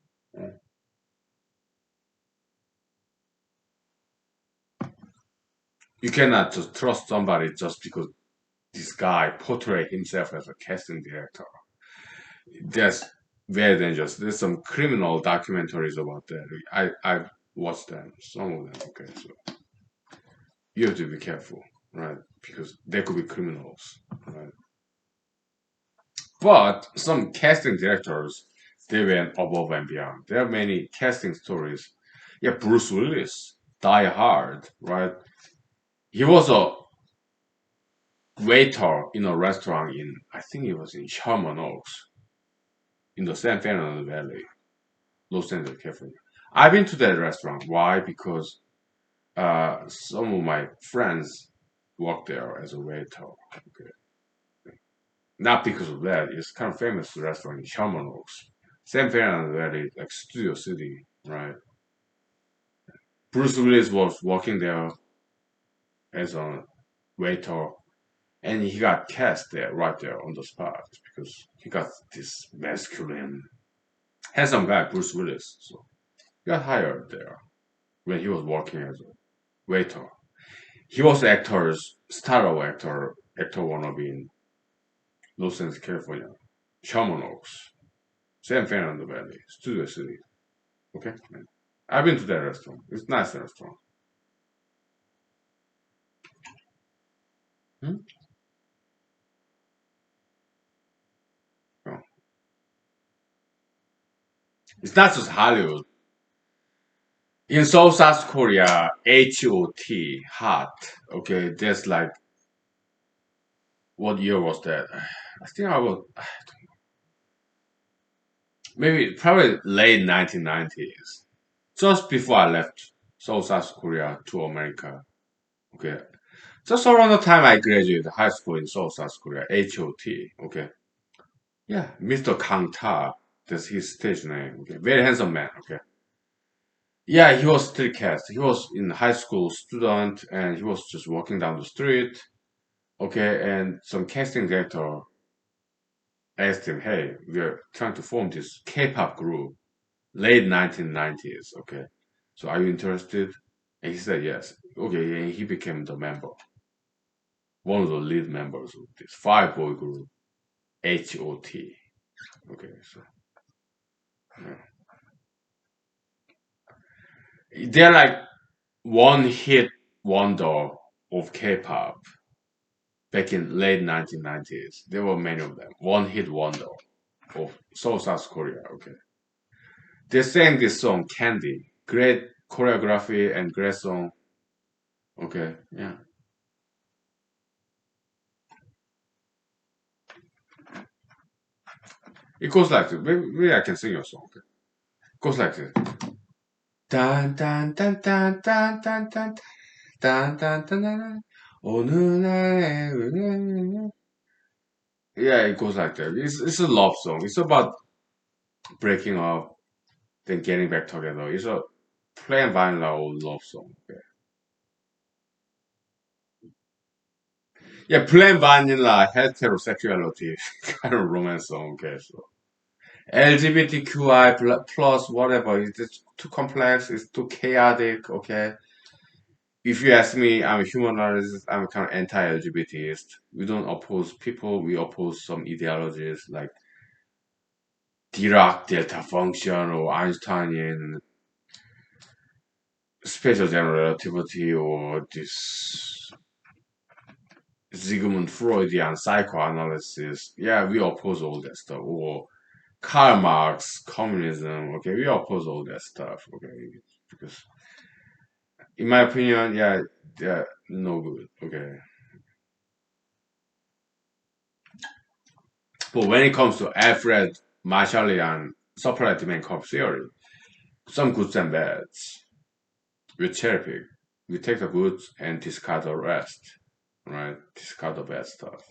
You cannot just trust somebody just because this guy portrayed himself as a casting director. That's very dangerous. There's some criminal documentaries about that. I watched them, some of them. Okay, so you have to be careful, right? Because they could be criminals, right? But some casting directors, they went above and beyond. There are many casting stories. Yeah, Bruce Willis, Die Hard, right? He was a waiter in a restaurant in, I think it was in Sherman Oaks, in the San Fernando Valley, Los Angeles, California. I've been to that restaurant. Why? Because some of my friends work there as a waiter. Okay. Not because of that. It's kind of famous restaurant in Sherman Oaks. San Fernando Valley, like Studio City, right? Bruce Willis was working there as a waiter, and he got cast there right there on the spot because he got this masculine, handsome guy, Bruce Willis. So he got hired there when he was working as a waiter. He was actor's star of actor wannabe in Los Angeles, California, Sherman Oaks, San Fernando Valley, Studio City. Okay, I've been to that restaurant. It's a nice restaurant. Hmm? Oh. It's not just Hollywood. In South Korea, hot. Okay, that's like what year was that? I think I was maybe probably late 1990s, just before I left South Korea to America. Okay, just around the time I graduated high school in South Korea, HOT. Okay, yeah, Mr. Kang Ta, that's his stage name. Okay, very handsome man. Okay, yeah, he was still cast. He was in high school student, and he was just walking down the street. Okay, and some casting director asked him, "Hey, we're trying to form this K-pop group, late 1990s. Okay, so are you interested?" And he said yes. Okay, and he became the member, one of the lead members of this five boy group, HOT. Okay, so yeah. They're like one hit wonder of K-pop back in late 1990s. There were many of them. One hit wonder of South Korea. Okay, they sang this song Candy. Great choreography and great song. Okay, yeah. It goes like this. Maybe I can sing your song. Okay. It goes like this. 딴, 딴, 딴, 딴, 딴, 딴, 딴, 딴, 딴, 딴, 딴, 어느 날에, yeah, it goes like that. It's a love song. It's about breaking up, then getting back together. It's a plain vanilla old love song. Okay. Yeah, plain vanilla heterosexuality kind of romance song. Okay, so LGBTQI plus whatever. It's too complex. It's too chaotic. Okay. If you ask me, I'm a humanist. I'm kind of anti-LGBTist. We don't oppose people. We oppose some ideologies like Dirac delta function or Einsteinian special general relativity or this Sigmund Freudian psychoanalysis. Yeah, we oppose all that stuff. Or Karl Marx, communism. Okay, we oppose all that stuff. Okay, because in my opinion, yeah, they're no good. Okay, but when it comes to Alfred Marshallian supply demand curve theory, some goods and bads, we cherry pick. We take the goods and discard the rest. Right? Discard the bad stuff.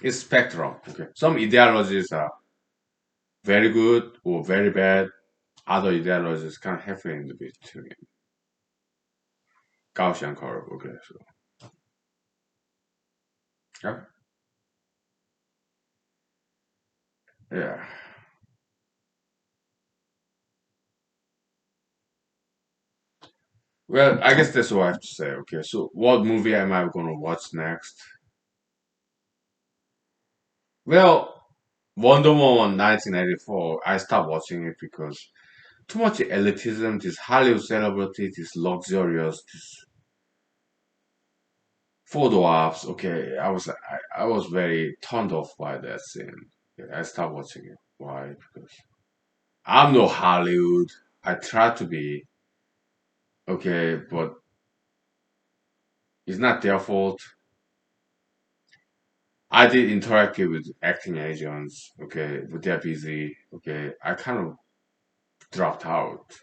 It's spectrum. Okay. Some ideologies are very good or very bad. Other ideologies kind of halfway in the between. Gaussian curve. Okay. So yeah. Yeah. Well, I guess that's what I have to say. Okay, so what movie am I gonna watch next? Well, Wonder Woman 1984. I stopped watching it because too much elitism, this Hollywood celebrity, this luxurious, this photo ops. Okay, I was very turned off by that scene. Yeah, I stopped watching it. Why? Because I'm no Hollywood. I try to be okay, but it's not their fault. I did interact with acting agents. Okay, but they're busy. Okay, I kind of dropped out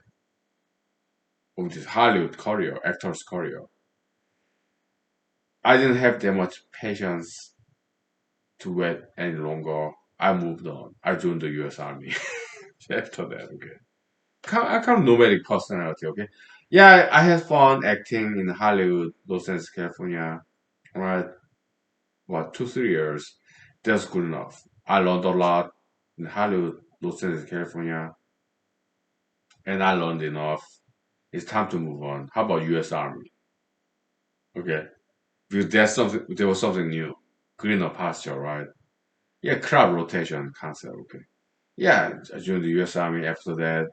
of this Hollywood career, actor's career. I didn't have that much patience to wait any longer. I moved on. I joined the U.S. Army after that. Okay, I kind of nomadic personality. Okay, yeah, I had fun acting in Hollywood, Los Angeles, California. Right, what 2 3 years? That's good enough. I learned a lot in Hollywood, Los Angeles, California, and I learned enough. It's time to move on. How about U.S. Army? Okay, because there was something new, greener pasture, right? Yeah, crop rotation concept. Okay. Yeah, I joined the U.S. Army after that.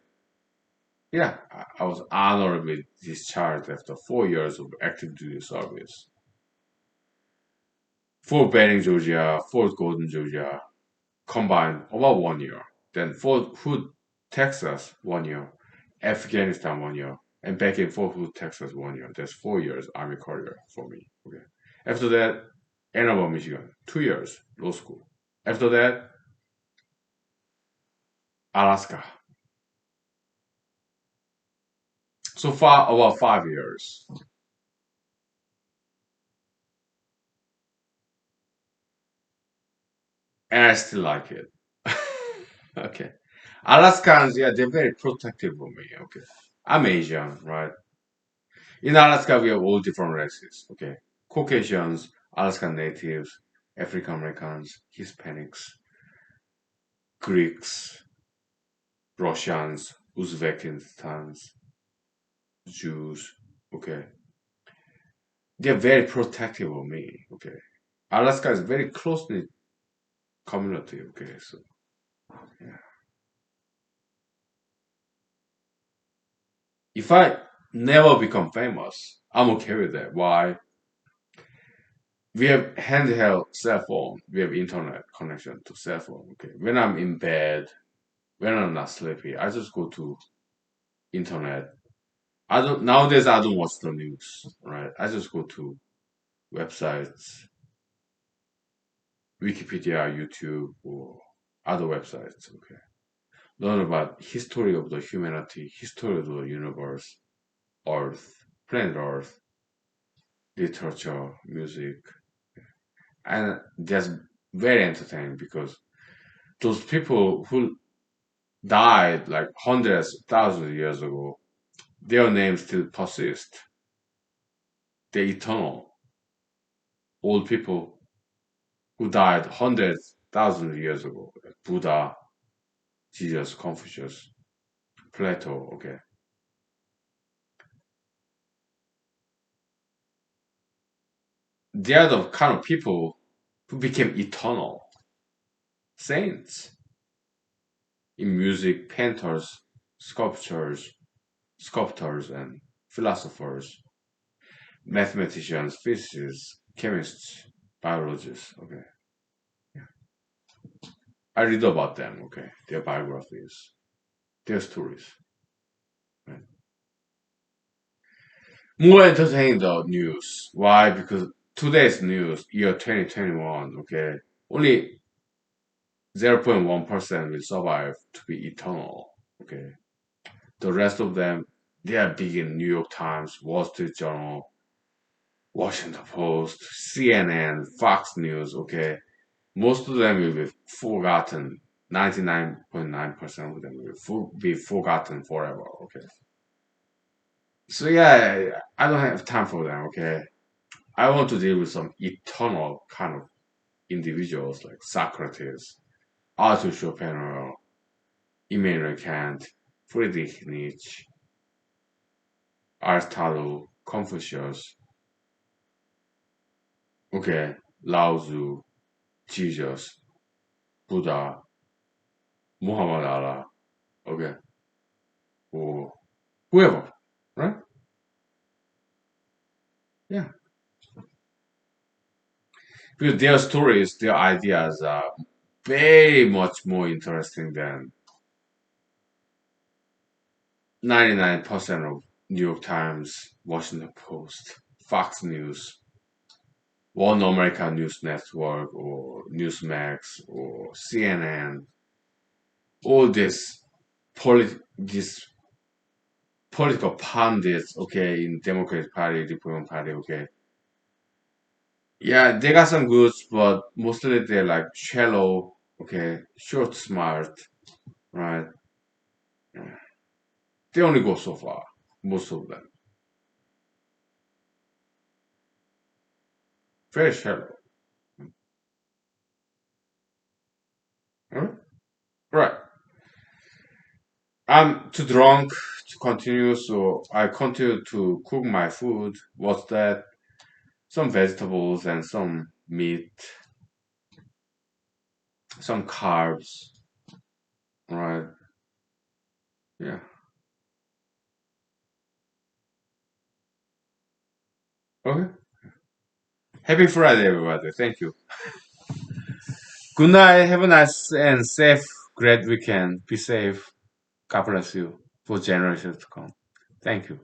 Yeah, I was honorably discharged after 4 years of active duty service. Fort Benning, Georgia, Fort Gordon, Georgia, combined about 1 year. Then Fort Hood, Texas, 1 year. Afghanistan, 1 year. And back in Fort Hood, Texas, 1 year. That's 4 years Army career for me. Okay. After that, Ann Arbor, Michigan, 2 years law school. After that, Alaska. So far, about 5 years. And I still like it. Okay. Alaskans, yeah, they're very protective of me. Okay. I'm Asian, right? In Alaska, we have all different races. Okay. Caucasians, Alaskan natives, African Americans, Hispanics, Greeks, Russians, Uzbekistans, Jews. Okay. They're very protective of me. Okay. Alaska is very close knit community. Okay. So, yeah. If I never become famous, I'm okay with that. Why? We have handheld cell phone. We have internet connection to cell phone. Okay. When I'm in bed, when I'm not sleepy, I just go to internet. I don't nowadays I don't watch the news, right? I just go to websites, Wikipedia, YouTube, or other websites. Okay. Learn about history of the humanity, history of the universe, Earth, planet Earth, literature, music, and that's very entertaining because those people who died like hundreds, thousands of years ago, their names still persist. They're eternal. Old people who died hundreds, thousands of years ago, like Buddha, Jesus, Confucius, Plato, okay. They are the kind of people who became eternal saints in music, painters, sculptors, sculptors, and philosophers, mathematicians, physicists, chemists, biologists, okay. I read about them, okay, their biographies, their stories. Right? More entertaining the news. Why? Because today's news, year 2021, okay, only 0.1% will survive to be eternal. Okay. The rest of them, they are big in New York Times, Wall Street Journal, Washington Post, CNN, Fox News, okay. Most of them will be forgotten. 99.9% of them will be forgotten forever, okay. So yeah, I don't have time for them, okay. I want to deal with some eternal kind of individuals like Socrates, Arthur Schopenhauer, Immanuel Kant, Friedrich Nietzsche, Aristotle, Confucius, okay, Lao Tzu, Jesus, Buddha, Muhammad Allah, okay, or whoever, right? Yeah, because their stories, their ideas are very much more interesting than 99% of New York Times, Washington Post, Fox News, One American News Network, or Newsmax, or CNN. All this political pundits, okay, in Democratic Party, Republican Party, okay. Yeah, they got some goods, but mostly they're like shallow, okay, short, smart, right? Yeah. They only go so far, most of them. Very shallow. Huh? Right. I'm too drunk to continue, so I continue to cook my food. What's that? Some vegetables and some meat, some carbs, right? Yeah. Okay. Happy Friday, everybody. Thank you. Good night. Have a nice and safe, great weekend. Be safe. God bless you for generations to come. Thank you.